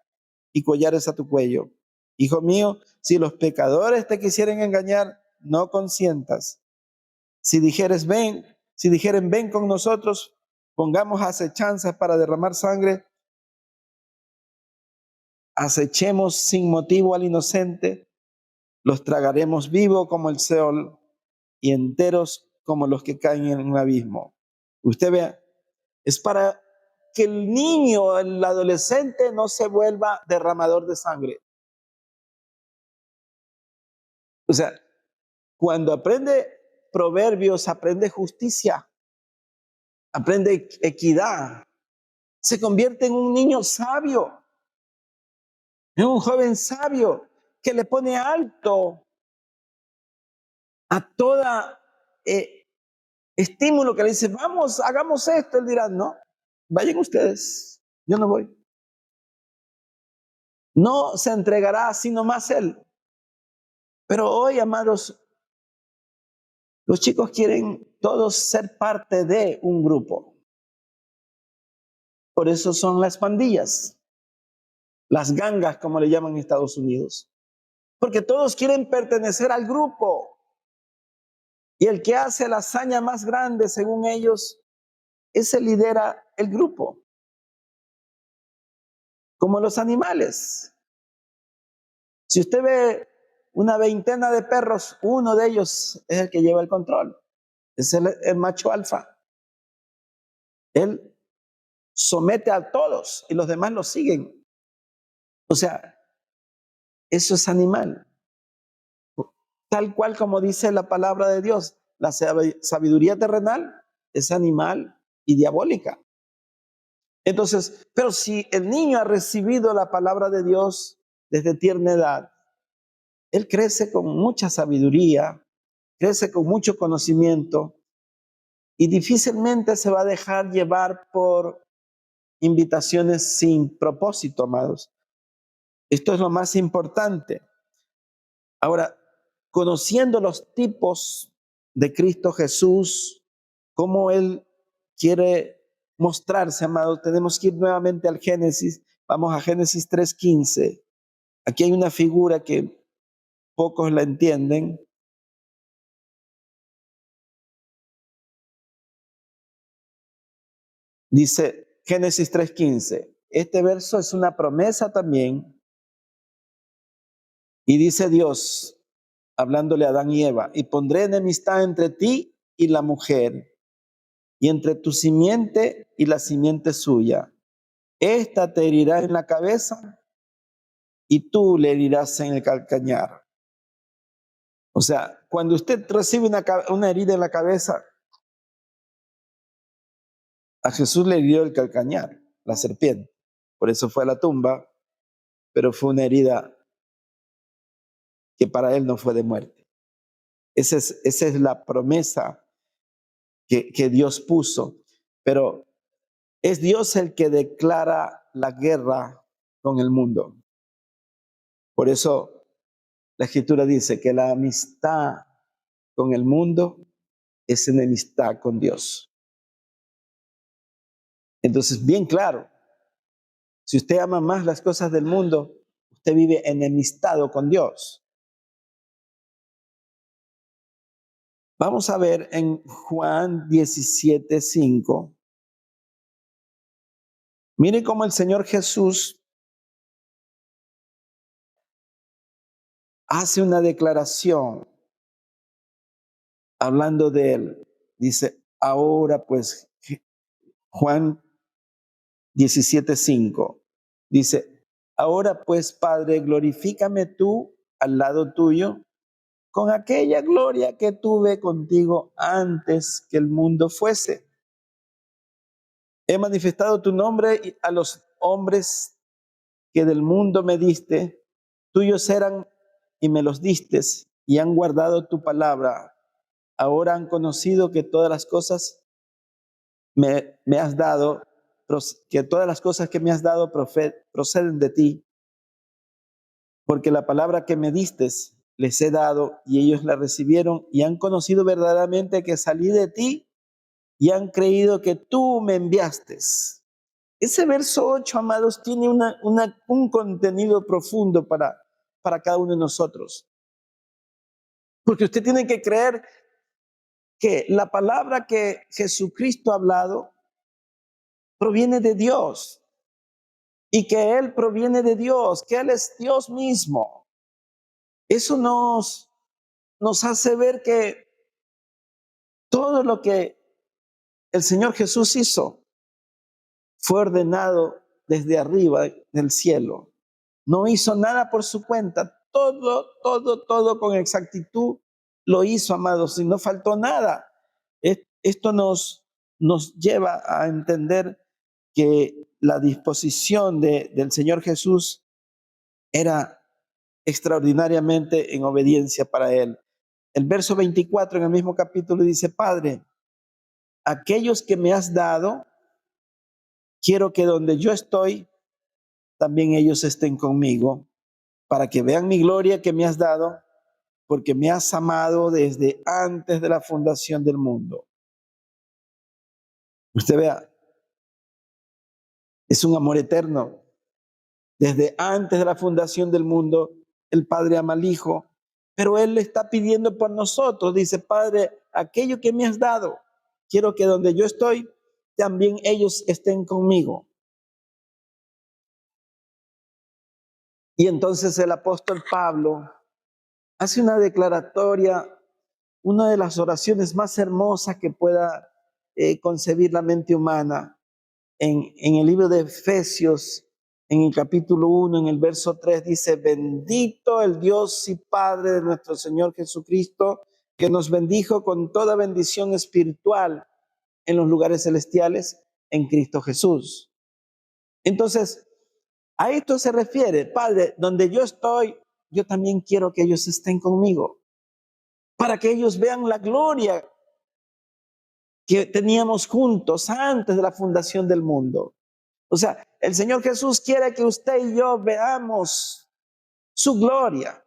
Speaker 1: y collares a tu cuello. Hijo mío, si los pecadores te quisieren engañar, no consientas. Si dijeren ven con nosotros, pongamos acechanzas para derramar sangre, acechemos sin motivo al inocente, los tragaremos vivo como el Seol y enteros como los que caen en un abismo. Usted vea, es para que el niño, el adolescente no se vuelva derramador de sangre. O sea, cuando aprende proverbios, aprende justicia, aprende equidad, se convierte en un niño sabio, en un joven sabio que le pone alto a toda estímulo que le dice, vamos, hagamos esto. Él dirá, no, vayan ustedes, yo no voy. No se entregará sino más Él. Pero hoy, amados, los chicos quieren todos ser parte de un grupo. Por eso son las pandillas, las gangas, como le llaman en Estados Unidos. Porque todos quieren pertenecer al grupo. Y el que hace la hazaña más grande, según ellos, ese lidera el grupo. Como los animales. Si usted ve una veintena de perros, uno de ellos es el que lleva el control. Es el macho alfa. Él somete a todos y los demás lo siguen. O sea, eso es animal. Tal cual como dice la palabra de Dios, la sabiduría terrenal es animal y diabólica. Entonces, pero si el niño ha recibido la palabra de Dios desde tierna edad, él crece con mucha sabiduría, crece con mucho conocimiento y difícilmente se va a dejar llevar por invitaciones sin propósito, amados. Esto es lo más importante. Ahora, conociendo los tipos de Cristo Jesús, cómo Él quiere mostrarse, amado, tenemos que ir nuevamente al Génesis. Vamos a Génesis 3:15. Aquí hay una figura que pocos la entienden. Dice Génesis 3:15. Este verso es una promesa también. Y dice Dios, hablándole a Adán y Eva, y pondré enemistad entre ti y la mujer, y entre tu simiente y la simiente suya. Esta te herirá en la cabeza y tú le herirás en el calcañar. O sea, cuando usted recibe una herida en la cabeza, a Jesús le hirió el calcañar, la serpiente. Por eso fue a la tumba, pero fue una herida que para él no fue de muerte. Esa es la promesa que Dios puso. Pero es Dios el que declara la guerra con el mundo. Por eso la Escritura dice que la amistad con el mundo es enemistad con Dios. Entonces, bien claro, si usted ama más las cosas del mundo, usted vive enemistado con Dios. Vamos a ver en Juan 17:5. Mire cómo el Señor Jesús hace una declaración hablando de él. Dice, ahora pues, Juan 17:5. Dice, ahora pues, Padre, glorifícame tú al lado tuyo con aquella gloria que tuve contigo antes que el mundo fuese. He manifestado tu nombre a los hombres que del mundo me diste, tuyos eran y me los diste, y han guardado tu palabra. Ahora han conocido que todas las cosas me has dado, que todas las cosas que me has dado proceden de ti, porque la palabra que me diste les he dado y ellos la recibieron y han conocido verdaderamente que salí de ti y han creído que tú me enviaste. Ese verso 8, amados, tiene un contenido profundo para cada uno de nosotros. Porque usted tiene que creer que la palabra que Jesucristo ha hablado proviene de Dios y que Él proviene de Dios, que Él es Dios mismo. Eso nos hace ver que todo lo que el Señor Jesús hizo fue ordenado desde arriba del cielo. No hizo nada por su cuenta. Todo con exactitud lo hizo, amados, y no faltó nada. Esto nos lleva a entender que la disposición del Señor Jesús era extraordinariamente en obediencia para Él. El verso 24 en el mismo capítulo dice, Padre, aquellos que me has dado, quiero que donde yo estoy, también ellos estén conmigo, para que vean mi gloria que me has dado, porque me has amado desde antes de la fundación del mundo. Usted vea, es un amor eterno. Desde antes de la fundación del mundo, el Padre ama al Hijo, pero Él le está pidiendo por nosotros. Dice, Padre, aquello que me has dado, quiero que donde yo estoy, también ellos estén conmigo. Y entonces el apóstol Pablo hace una declaratoria, una de las oraciones más hermosas que pueda concebir la mente humana. En el libro de Efesios, en el capítulo 1, en el verso 3, dice, bendito el Dios y Padre de nuestro Señor Jesucristo, que nos bendijo con toda bendición espiritual en los lugares celestiales en Cristo Jesús. Entonces, a esto se refiere, Padre, donde yo estoy, yo también quiero que ellos estén conmigo, para que ellos vean la gloria que teníamos juntos antes de la fundación del mundo. O sea, el Señor Jesús quiere que usted y yo veamos su gloria.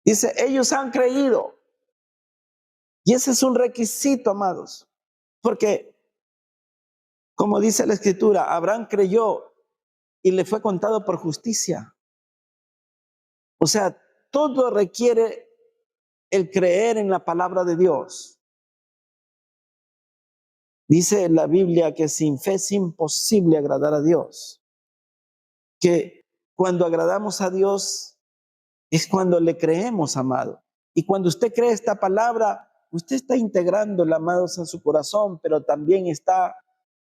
Speaker 1: Dice, ellos han creído. Y ese es un requisito, amados. Porque, como dice la Escritura, Abraham creyó y le fue contado por justicia. O sea, todo requiere el creer en la palabra de Dios. Dice la Biblia que sin fe es imposible agradar a Dios. Que cuando agradamos a Dios es cuando le creemos, amado. Y cuando usted cree esta palabra, usted está integrándola, amados, en su corazón, pero también está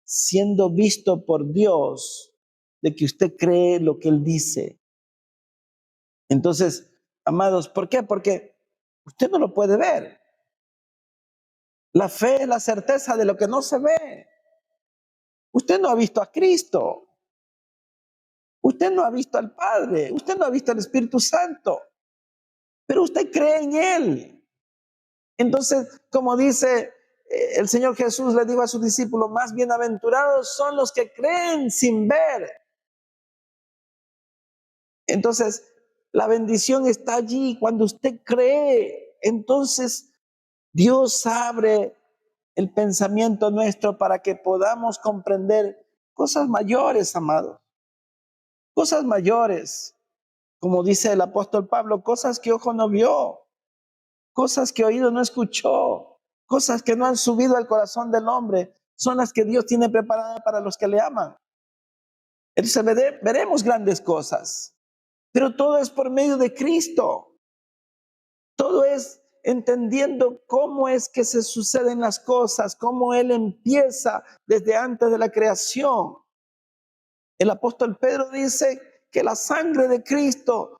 Speaker 1: siendo visto por Dios de que usted cree lo que Él dice. Entonces, amados, ¿por qué? Porque usted no lo puede ver. La fe es la certeza de lo que no se ve. Usted no ha visto a Cristo. Usted no ha visto al Padre. Usted no ha visto al Espíritu Santo. Pero usted cree en Él. Entonces, como dice el Señor Jesús, le dijo a sus discípulos, más bienaventurados son los que creen sin ver. Entonces, la bendición está allí cuando usted cree. Entonces, Dios abre el pensamiento nuestro para que podamos comprender cosas mayores, amados. Cosas mayores, como dice el apóstol Pablo, cosas que ojo no vio, cosas que oído no escuchó, cosas que no han subido al corazón del hombre, son las que Dios tiene preparadas para los que le aman. Entonces veremos grandes cosas, pero todo es por medio de Cristo. Todo es entendiendo cómo es que se suceden las cosas, cómo Él empieza desde antes de la creación. El apóstol Pedro dice que la sangre de Cristo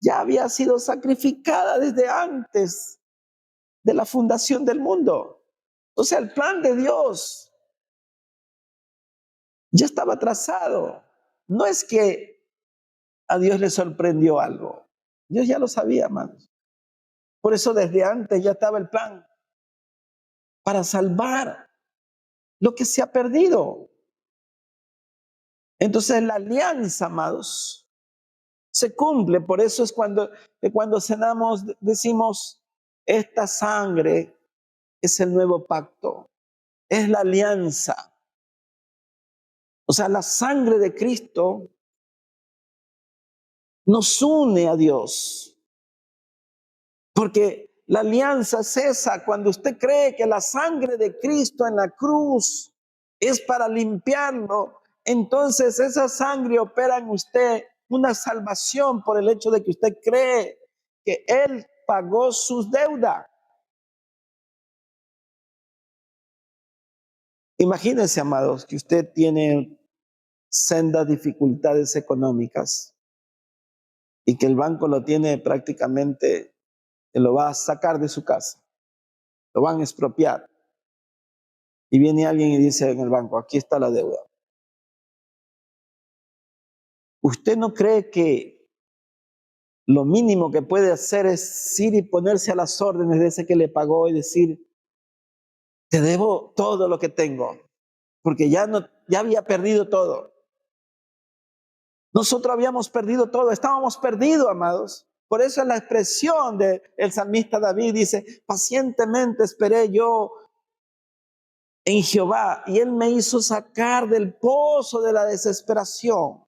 Speaker 1: ya había sido sacrificada desde antes de la fundación del mundo. O sea, el plan de Dios ya estaba trazado. No es que a Dios le sorprendió algo. Dios ya lo sabía, hermanos. Por eso desde antes ya estaba el plan para salvar lo que se ha perdido. Entonces la alianza, amados, se cumple. Por eso es cuando cenamos decimos, esta sangre es el nuevo pacto, es la alianza. O sea, la sangre de Cristo nos une a Dios. Porque la alianza cesa cuando usted cree que la sangre de Cristo en la cruz es para limpiarlo. Entonces esa sangre opera en usted una salvación por el hecho de que usted cree que Él pagó sus deudas. Imagínense, amados, que usted tiene sendas dificultades económicas y que el banco lo tiene prácticamente, que lo va a sacar de su casa, lo van a expropiar. Y viene alguien y dice en el banco, aquí está la deuda. ¿Usted no cree que lo mínimo que puede hacer es ir y ponerse a las órdenes de ese que le pagó y decir, te debo todo lo que tengo? Porque ya había perdido todo. Nosotros habíamos perdido todo, estábamos perdidos, amados. Por eso es la expresión del salmista David, dice, pacientemente esperé yo en Jehová y él me hizo sacar del pozo de la desesperación.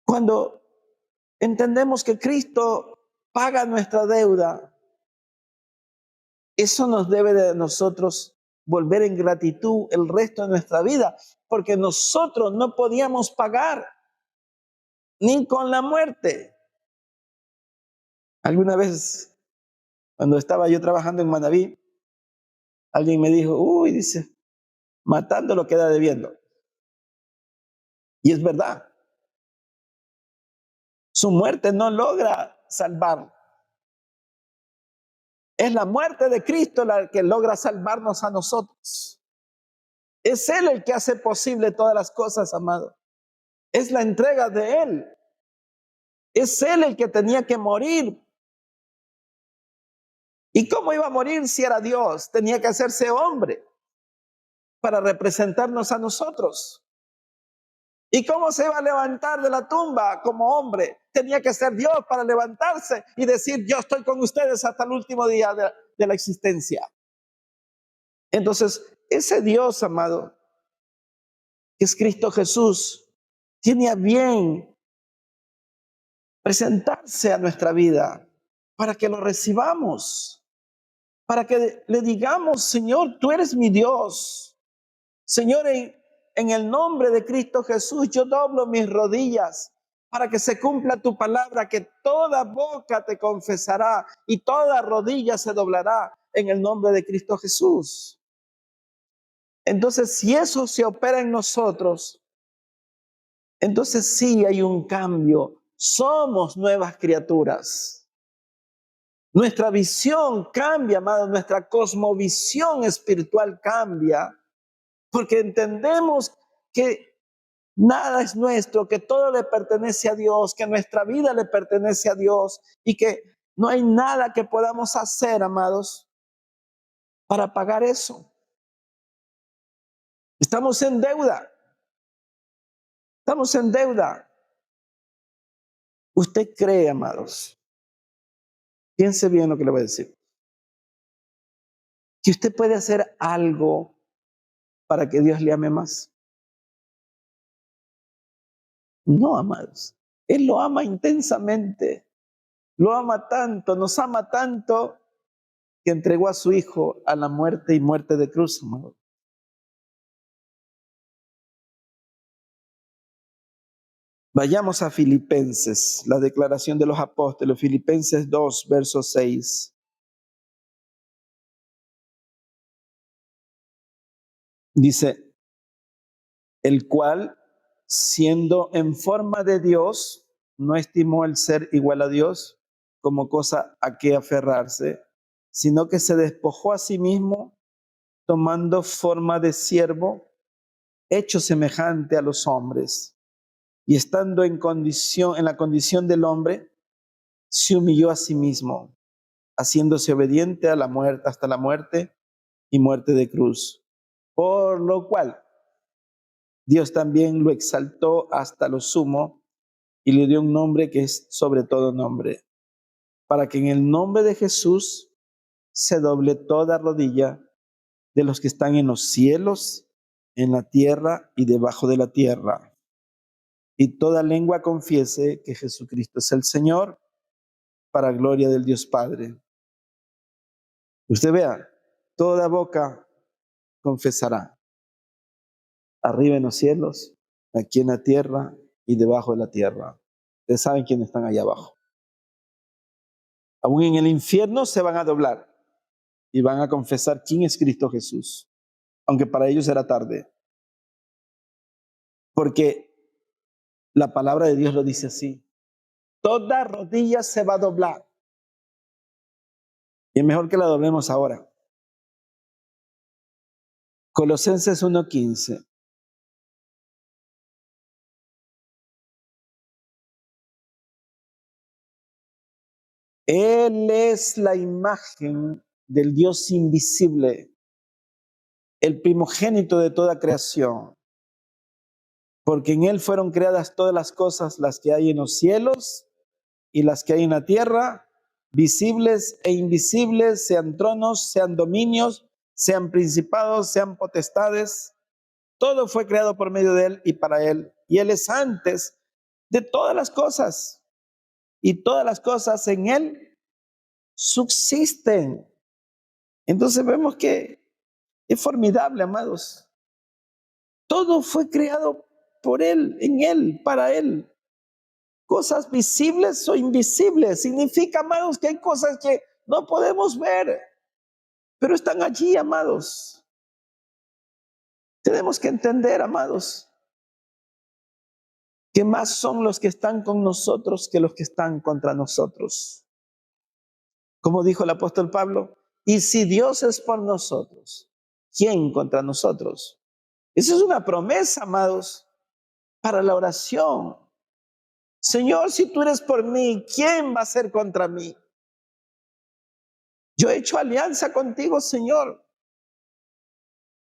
Speaker 1: Cuando entendemos que Cristo paga nuestra deuda, eso nos debe de nosotros volver en gratitud el resto de nuestra vida, porque nosotros no podíamos pagar ni con la muerte. Alguna vez, cuando estaba yo trabajando en Manaví, alguien me dijo, uy, dice, matándolo queda debiendo. Y es verdad, su muerte no logra salvarlo. Es la muerte de Cristo la que logra salvarnos a nosotros. Es Él el que hace posible todas las cosas, amado. Es la entrega de Él. Es Él el que tenía que morir. ¿Y cómo iba a morir si era Dios? Tenía que hacerse hombre para representarnos a nosotros. ¿Y cómo se iba a levantar de la tumba como hombre? Tenía que ser Dios para levantarse y decir, yo estoy con ustedes hasta el último día de la existencia. Entonces, ese Dios, amado, que es Cristo Jesús, tiene a bien presentarse a nuestra vida para que lo recibamos, para que le digamos, Señor, tú eres mi Dios. Señor, en el nombre de Cristo Jesús, yo doblo mis rodillas para que se cumpla tu palabra, que toda boca te confesará y toda rodilla se doblará en el nombre de Cristo Jesús. Entonces, si eso se opera en nosotros, entonces sí hay un cambio. Somos nuevas criaturas. Nuestra visión cambia, amado, nuestra cosmovisión espiritual cambia, porque entendemos que nada es nuestro, que todo le pertenece a Dios, que nuestra vida le pertenece a Dios y que no hay nada que podamos hacer, amados, para pagar eso. Estamos en deuda. Estamos en deuda. ¿Usted cree, amados? Piense bien lo que le voy a decir. Que usted puede hacer algo para que Dios le ame más. No, amados. Él lo ama intensamente. Lo ama tanto, nos ama tanto que entregó a su Hijo a la muerte y muerte de cruz, amado. Vayamos a Filipenses, la declaración de los apóstoles, Filipenses 2, verso 6. Dice, el cual, siendo en forma de Dios, no estimó el ser igual a Dios como cosa a que aferrarse, sino que se despojó a sí mismo, tomando forma de siervo, hecho semejante a los hombres, y estando en la condición del hombre, se humilló a sí mismo, haciéndose obediente a la muerte, hasta la muerte y muerte de cruz. Por lo cual, Dios también lo exaltó hasta lo sumo y le dio un nombre que es sobre todo nombre, para que en el nombre de Jesús se doble toda rodilla de los que están en los cielos, en la tierra y debajo de la tierra, y toda lengua confiese que Jesucristo es el Señor, para gloria del Dios Padre. Usted vea, toda boca confesará, arriba en los cielos, aquí en la tierra y debajo de la tierra. Ustedes saben quiénes están allá abajo. Aún en el infierno se van a doblar y van a confesar quién es Cristo Jesús, aunque para ellos era tarde. Porque la palabra de Dios lo dice así. Toda rodilla se va a doblar. Y es mejor que la doblemos ahora. Colosenses 1:15. Él es la imagen del Dios invisible, el primogénito de toda creación, porque en Él fueron creadas todas las cosas, las que hay en los cielos y las que hay en la tierra, visibles e invisibles, sean tronos, sean dominios, sean principados, sean potestades. Todo fue creado por medio de Él y para Él. Y Él es antes de todas las cosas. Y todas las cosas en Él subsisten. Entonces vemos que es formidable, amados. Todo fue creado por Él, en Él, para Él. Cosas visibles o invisibles. Significa, amados, que hay cosas que no podemos ver, pero están allí, amados. Tenemos que entender, amados, que más son los que están con nosotros que los que están contra nosotros. Como dijo el apóstol Pablo, y si Dios es por nosotros, ¿quién contra nosotros? Esa es una promesa, amados, para la oración. Señor, si tú eres por mí, ¿quién va a ser contra mí? Yo he hecho alianza contigo, Señor.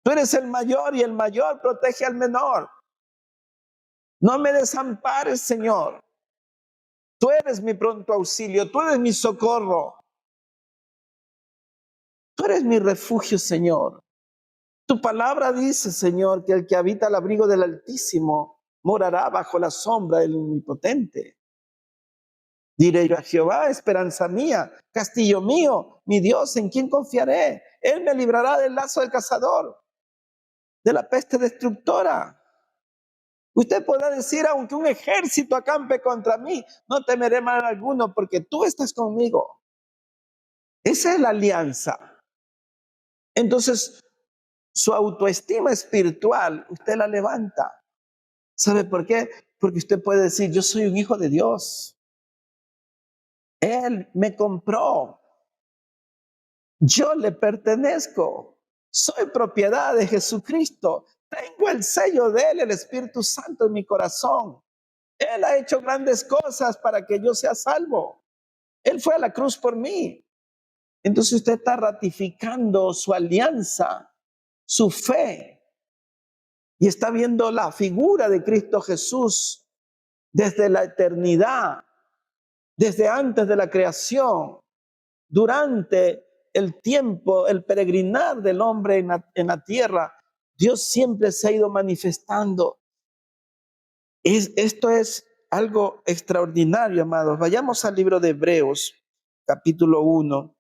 Speaker 1: Tú eres el mayor y el mayor protege al menor. No me desampares, Señor. Tú eres mi pronto auxilio, tú eres mi socorro. Tú eres mi refugio, Señor. Tu palabra dice, Señor, que el que habita al abrigo del Altísimo morará bajo la sombra del Omnipotente. Diré yo a Jehová, esperanza mía, castillo mío, mi Dios, ¿en quién confiaré? Él me librará del lazo del cazador, de la peste destructora. Usted podrá decir, aunque un ejército acampe contra mí, no temeré mal alguno, porque tú estás conmigo. Esa es la alianza. Entonces, su autoestima espiritual, usted la levanta. ¿Sabe por qué? Porque usted puede decir, yo soy un hijo de Dios. Él me compró. Yo le pertenezco. Soy propiedad de Jesucristo. Tengo el sello de Él, el Espíritu Santo en mi corazón. Él ha hecho grandes cosas para que yo sea salvo. Él fue a la cruz por mí. Entonces usted está ratificando su alianza, su fe, y está viendo la figura de Cristo Jesús desde la eternidad, desde antes de la creación, durante el tiempo, el peregrinar del hombre en la tierra. Dios siempre se ha ido manifestando. Esto es algo extraordinario, amados. Vayamos al libro de Hebreos, capítulo 1,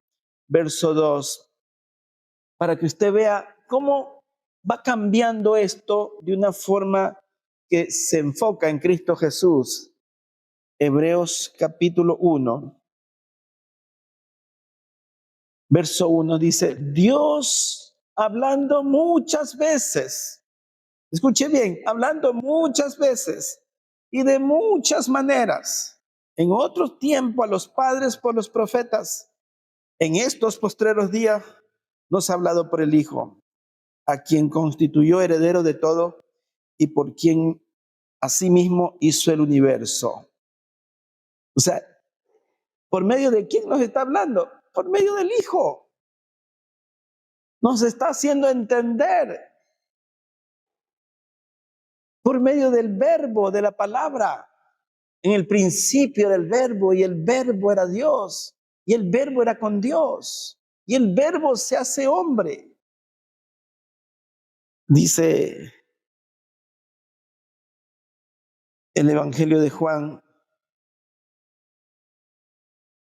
Speaker 1: verso 2, para que usted vea cómo va cambiando esto de una forma que se enfoca en Cristo Jesús. Hebreos capítulo 1, verso 1 dice, Dios hablando muchas veces, escuche bien, hablando muchas veces y de muchas maneras, en otro tiempo a los padres por los profetas, en estos postreros días nos ha hablado por el Hijo, a quien constituyó heredero de todo y por quien asimismo hizo el universo. O sea, ¿por medio de quién nos está hablando? Por medio del Hijo. Nos está haciendo entender por medio del verbo, de la palabra. En el principio era el verbo y el verbo era Dios y el verbo era con Dios y el verbo se hace hombre. Dice el Evangelio de Juan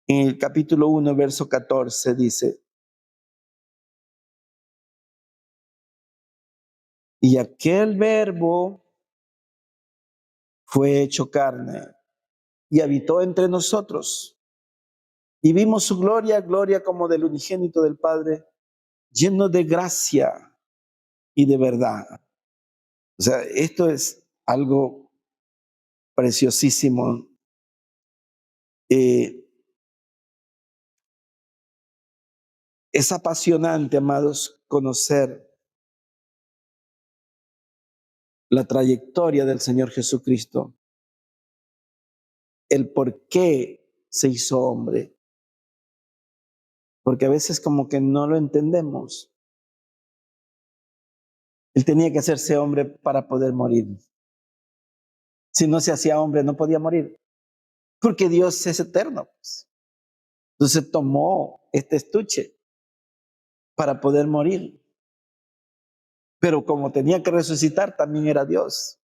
Speaker 1: en el capítulo 1, verso 14, dice, y aquel verbo fue hecho carne y habitó entre nosotros. Y vimos su gloria, gloria como del unigénito del Padre, lleno de gracia y de verdad. O sea, esto es algo preciosísimo. Eh, es apasionante, amados, conocer la trayectoria del Señor Jesucristo, el por qué se hizo hombre, porque a veces como que no lo entendemos. Él tenía que hacerse hombre para poder morir. Si no se hacía hombre, no podía morir, porque Dios es eterno, pues. Entonces tomó este estuche para poder morir. Pero como tenía que resucitar, también era Dios.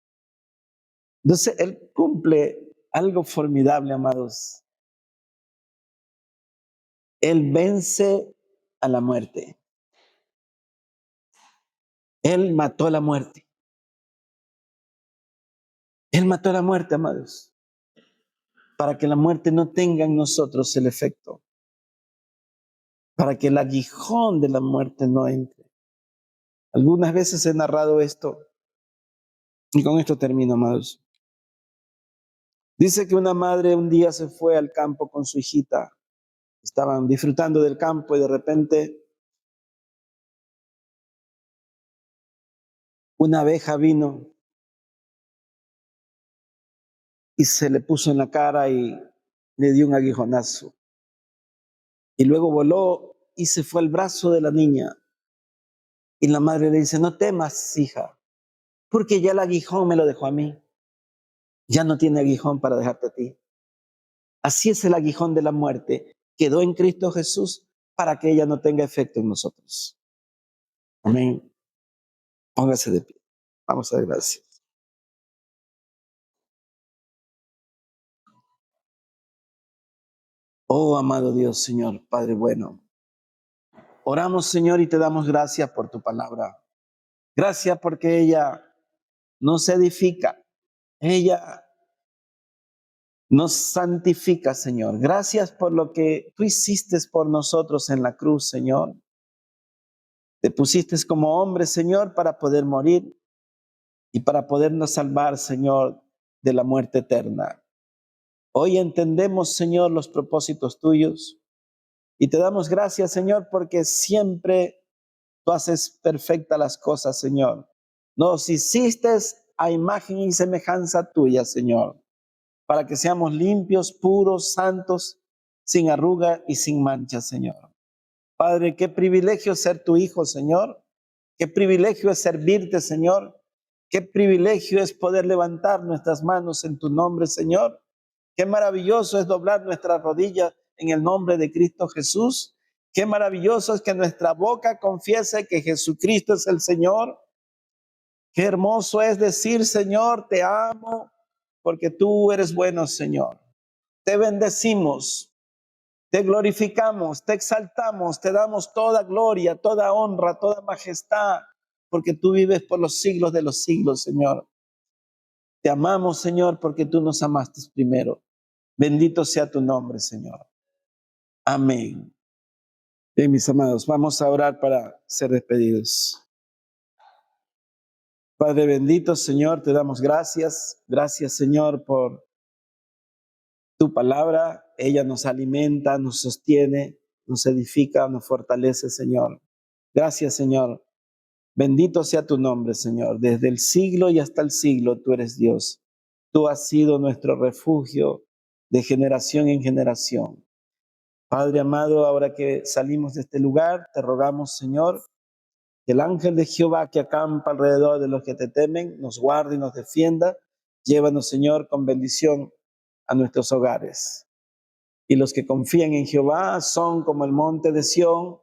Speaker 1: Entonces Él cumple algo formidable, amados. Él vence a la muerte. Él mató a la muerte. Él mató a la muerte, amados, para que la muerte no tenga en nosotros el efecto, para que el aguijón de la muerte no entre. Algunas veces he narrado esto y con esto termino, amados. Dice que una madre un día se fue al campo con su hijita. Estaban disfrutando del campo y de repente una abeja vino y se le puso en la cara y le dio un aguijonazo. Y luego voló y se fue al brazo de la niña. Y la madre le dice, no temas, hija, porque ya el aguijón me lo dejó a mí. Ya no tiene aguijón para dejarte a ti. Así es el aguijón de la muerte. Quedó en Cristo Jesús para que ella no tenga efecto en nosotros. Amén. Póngase de pie. Vamos a dar gracias. Oh, amado Dios, Señor, Padre bueno. Oramos, Señor, y te damos gracias por tu palabra. Gracias porque ella nos edifica. Ella nos santifica, Señor. Gracias por lo que tú hiciste por nosotros en la cruz, Señor. Te pusiste como hombre, Señor, para poder morir y para podernos salvar, Señor, de la muerte eterna. Hoy entendemos, Señor, los propósitos tuyos y te damos gracias, Señor, porque siempre tú haces perfectas las cosas, Señor. Nos hiciste a imagen y semejanza tuya, Señor, para que seamos limpios, puros, santos, sin arruga y sin mancha, Señor. Padre, qué privilegio ser tu hijo, Señor. Qué privilegio es servirte, Señor. Qué privilegio es poder levantar nuestras manos en tu nombre, Señor. Qué maravilloso es doblar nuestras rodillas en el nombre de Cristo Jesús. Qué maravilloso es que nuestra boca confiese que Jesucristo es el Señor. Qué hermoso es decir, Señor, te amo, porque tú eres bueno, Señor. Te bendecimos, te glorificamos, te exaltamos, te damos toda gloria, toda honra, toda majestad, porque tú vives por los siglos de los siglos, Señor. Te amamos, Señor, porque tú nos amaste primero. Bendito sea tu nombre, Señor. Amén. Bien, mis amados, vamos a orar para ser despedidos. Padre bendito, Señor, te damos gracias. Gracias, Señor, por tu palabra. Ella nos alimenta, nos sostiene, nos edifica, nos fortalece, Señor. Gracias, Señor. Bendito sea tu nombre, Señor. Desde el siglo y hasta el siglo tú eres Dios. Tú has sido nuestro refugio de generación en generación. Padre amado, ahora que salimos de este lugar, te rogamos, Señor, que el ángel de Jehová que acampa alrededor de los que te temen, nos guarde y nos defienda. Llévanos, Señor, con bendición a nuestros hogares. Y los que confían en Jehová son como el monte de Sión,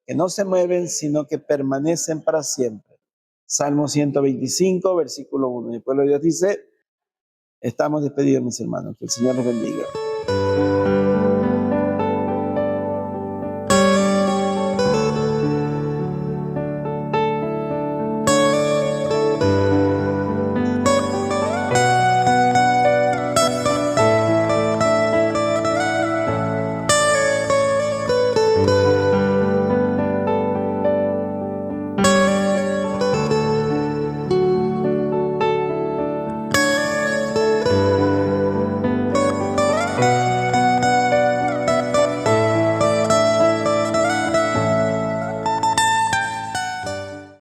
Speaker 1: que no se mueven, sino que permanecen para siempre. Salmo 125, versículo 1. Y el pueblo de Dios dice, estamos despedidos, mis hermanos. Que el Señor los bendiga.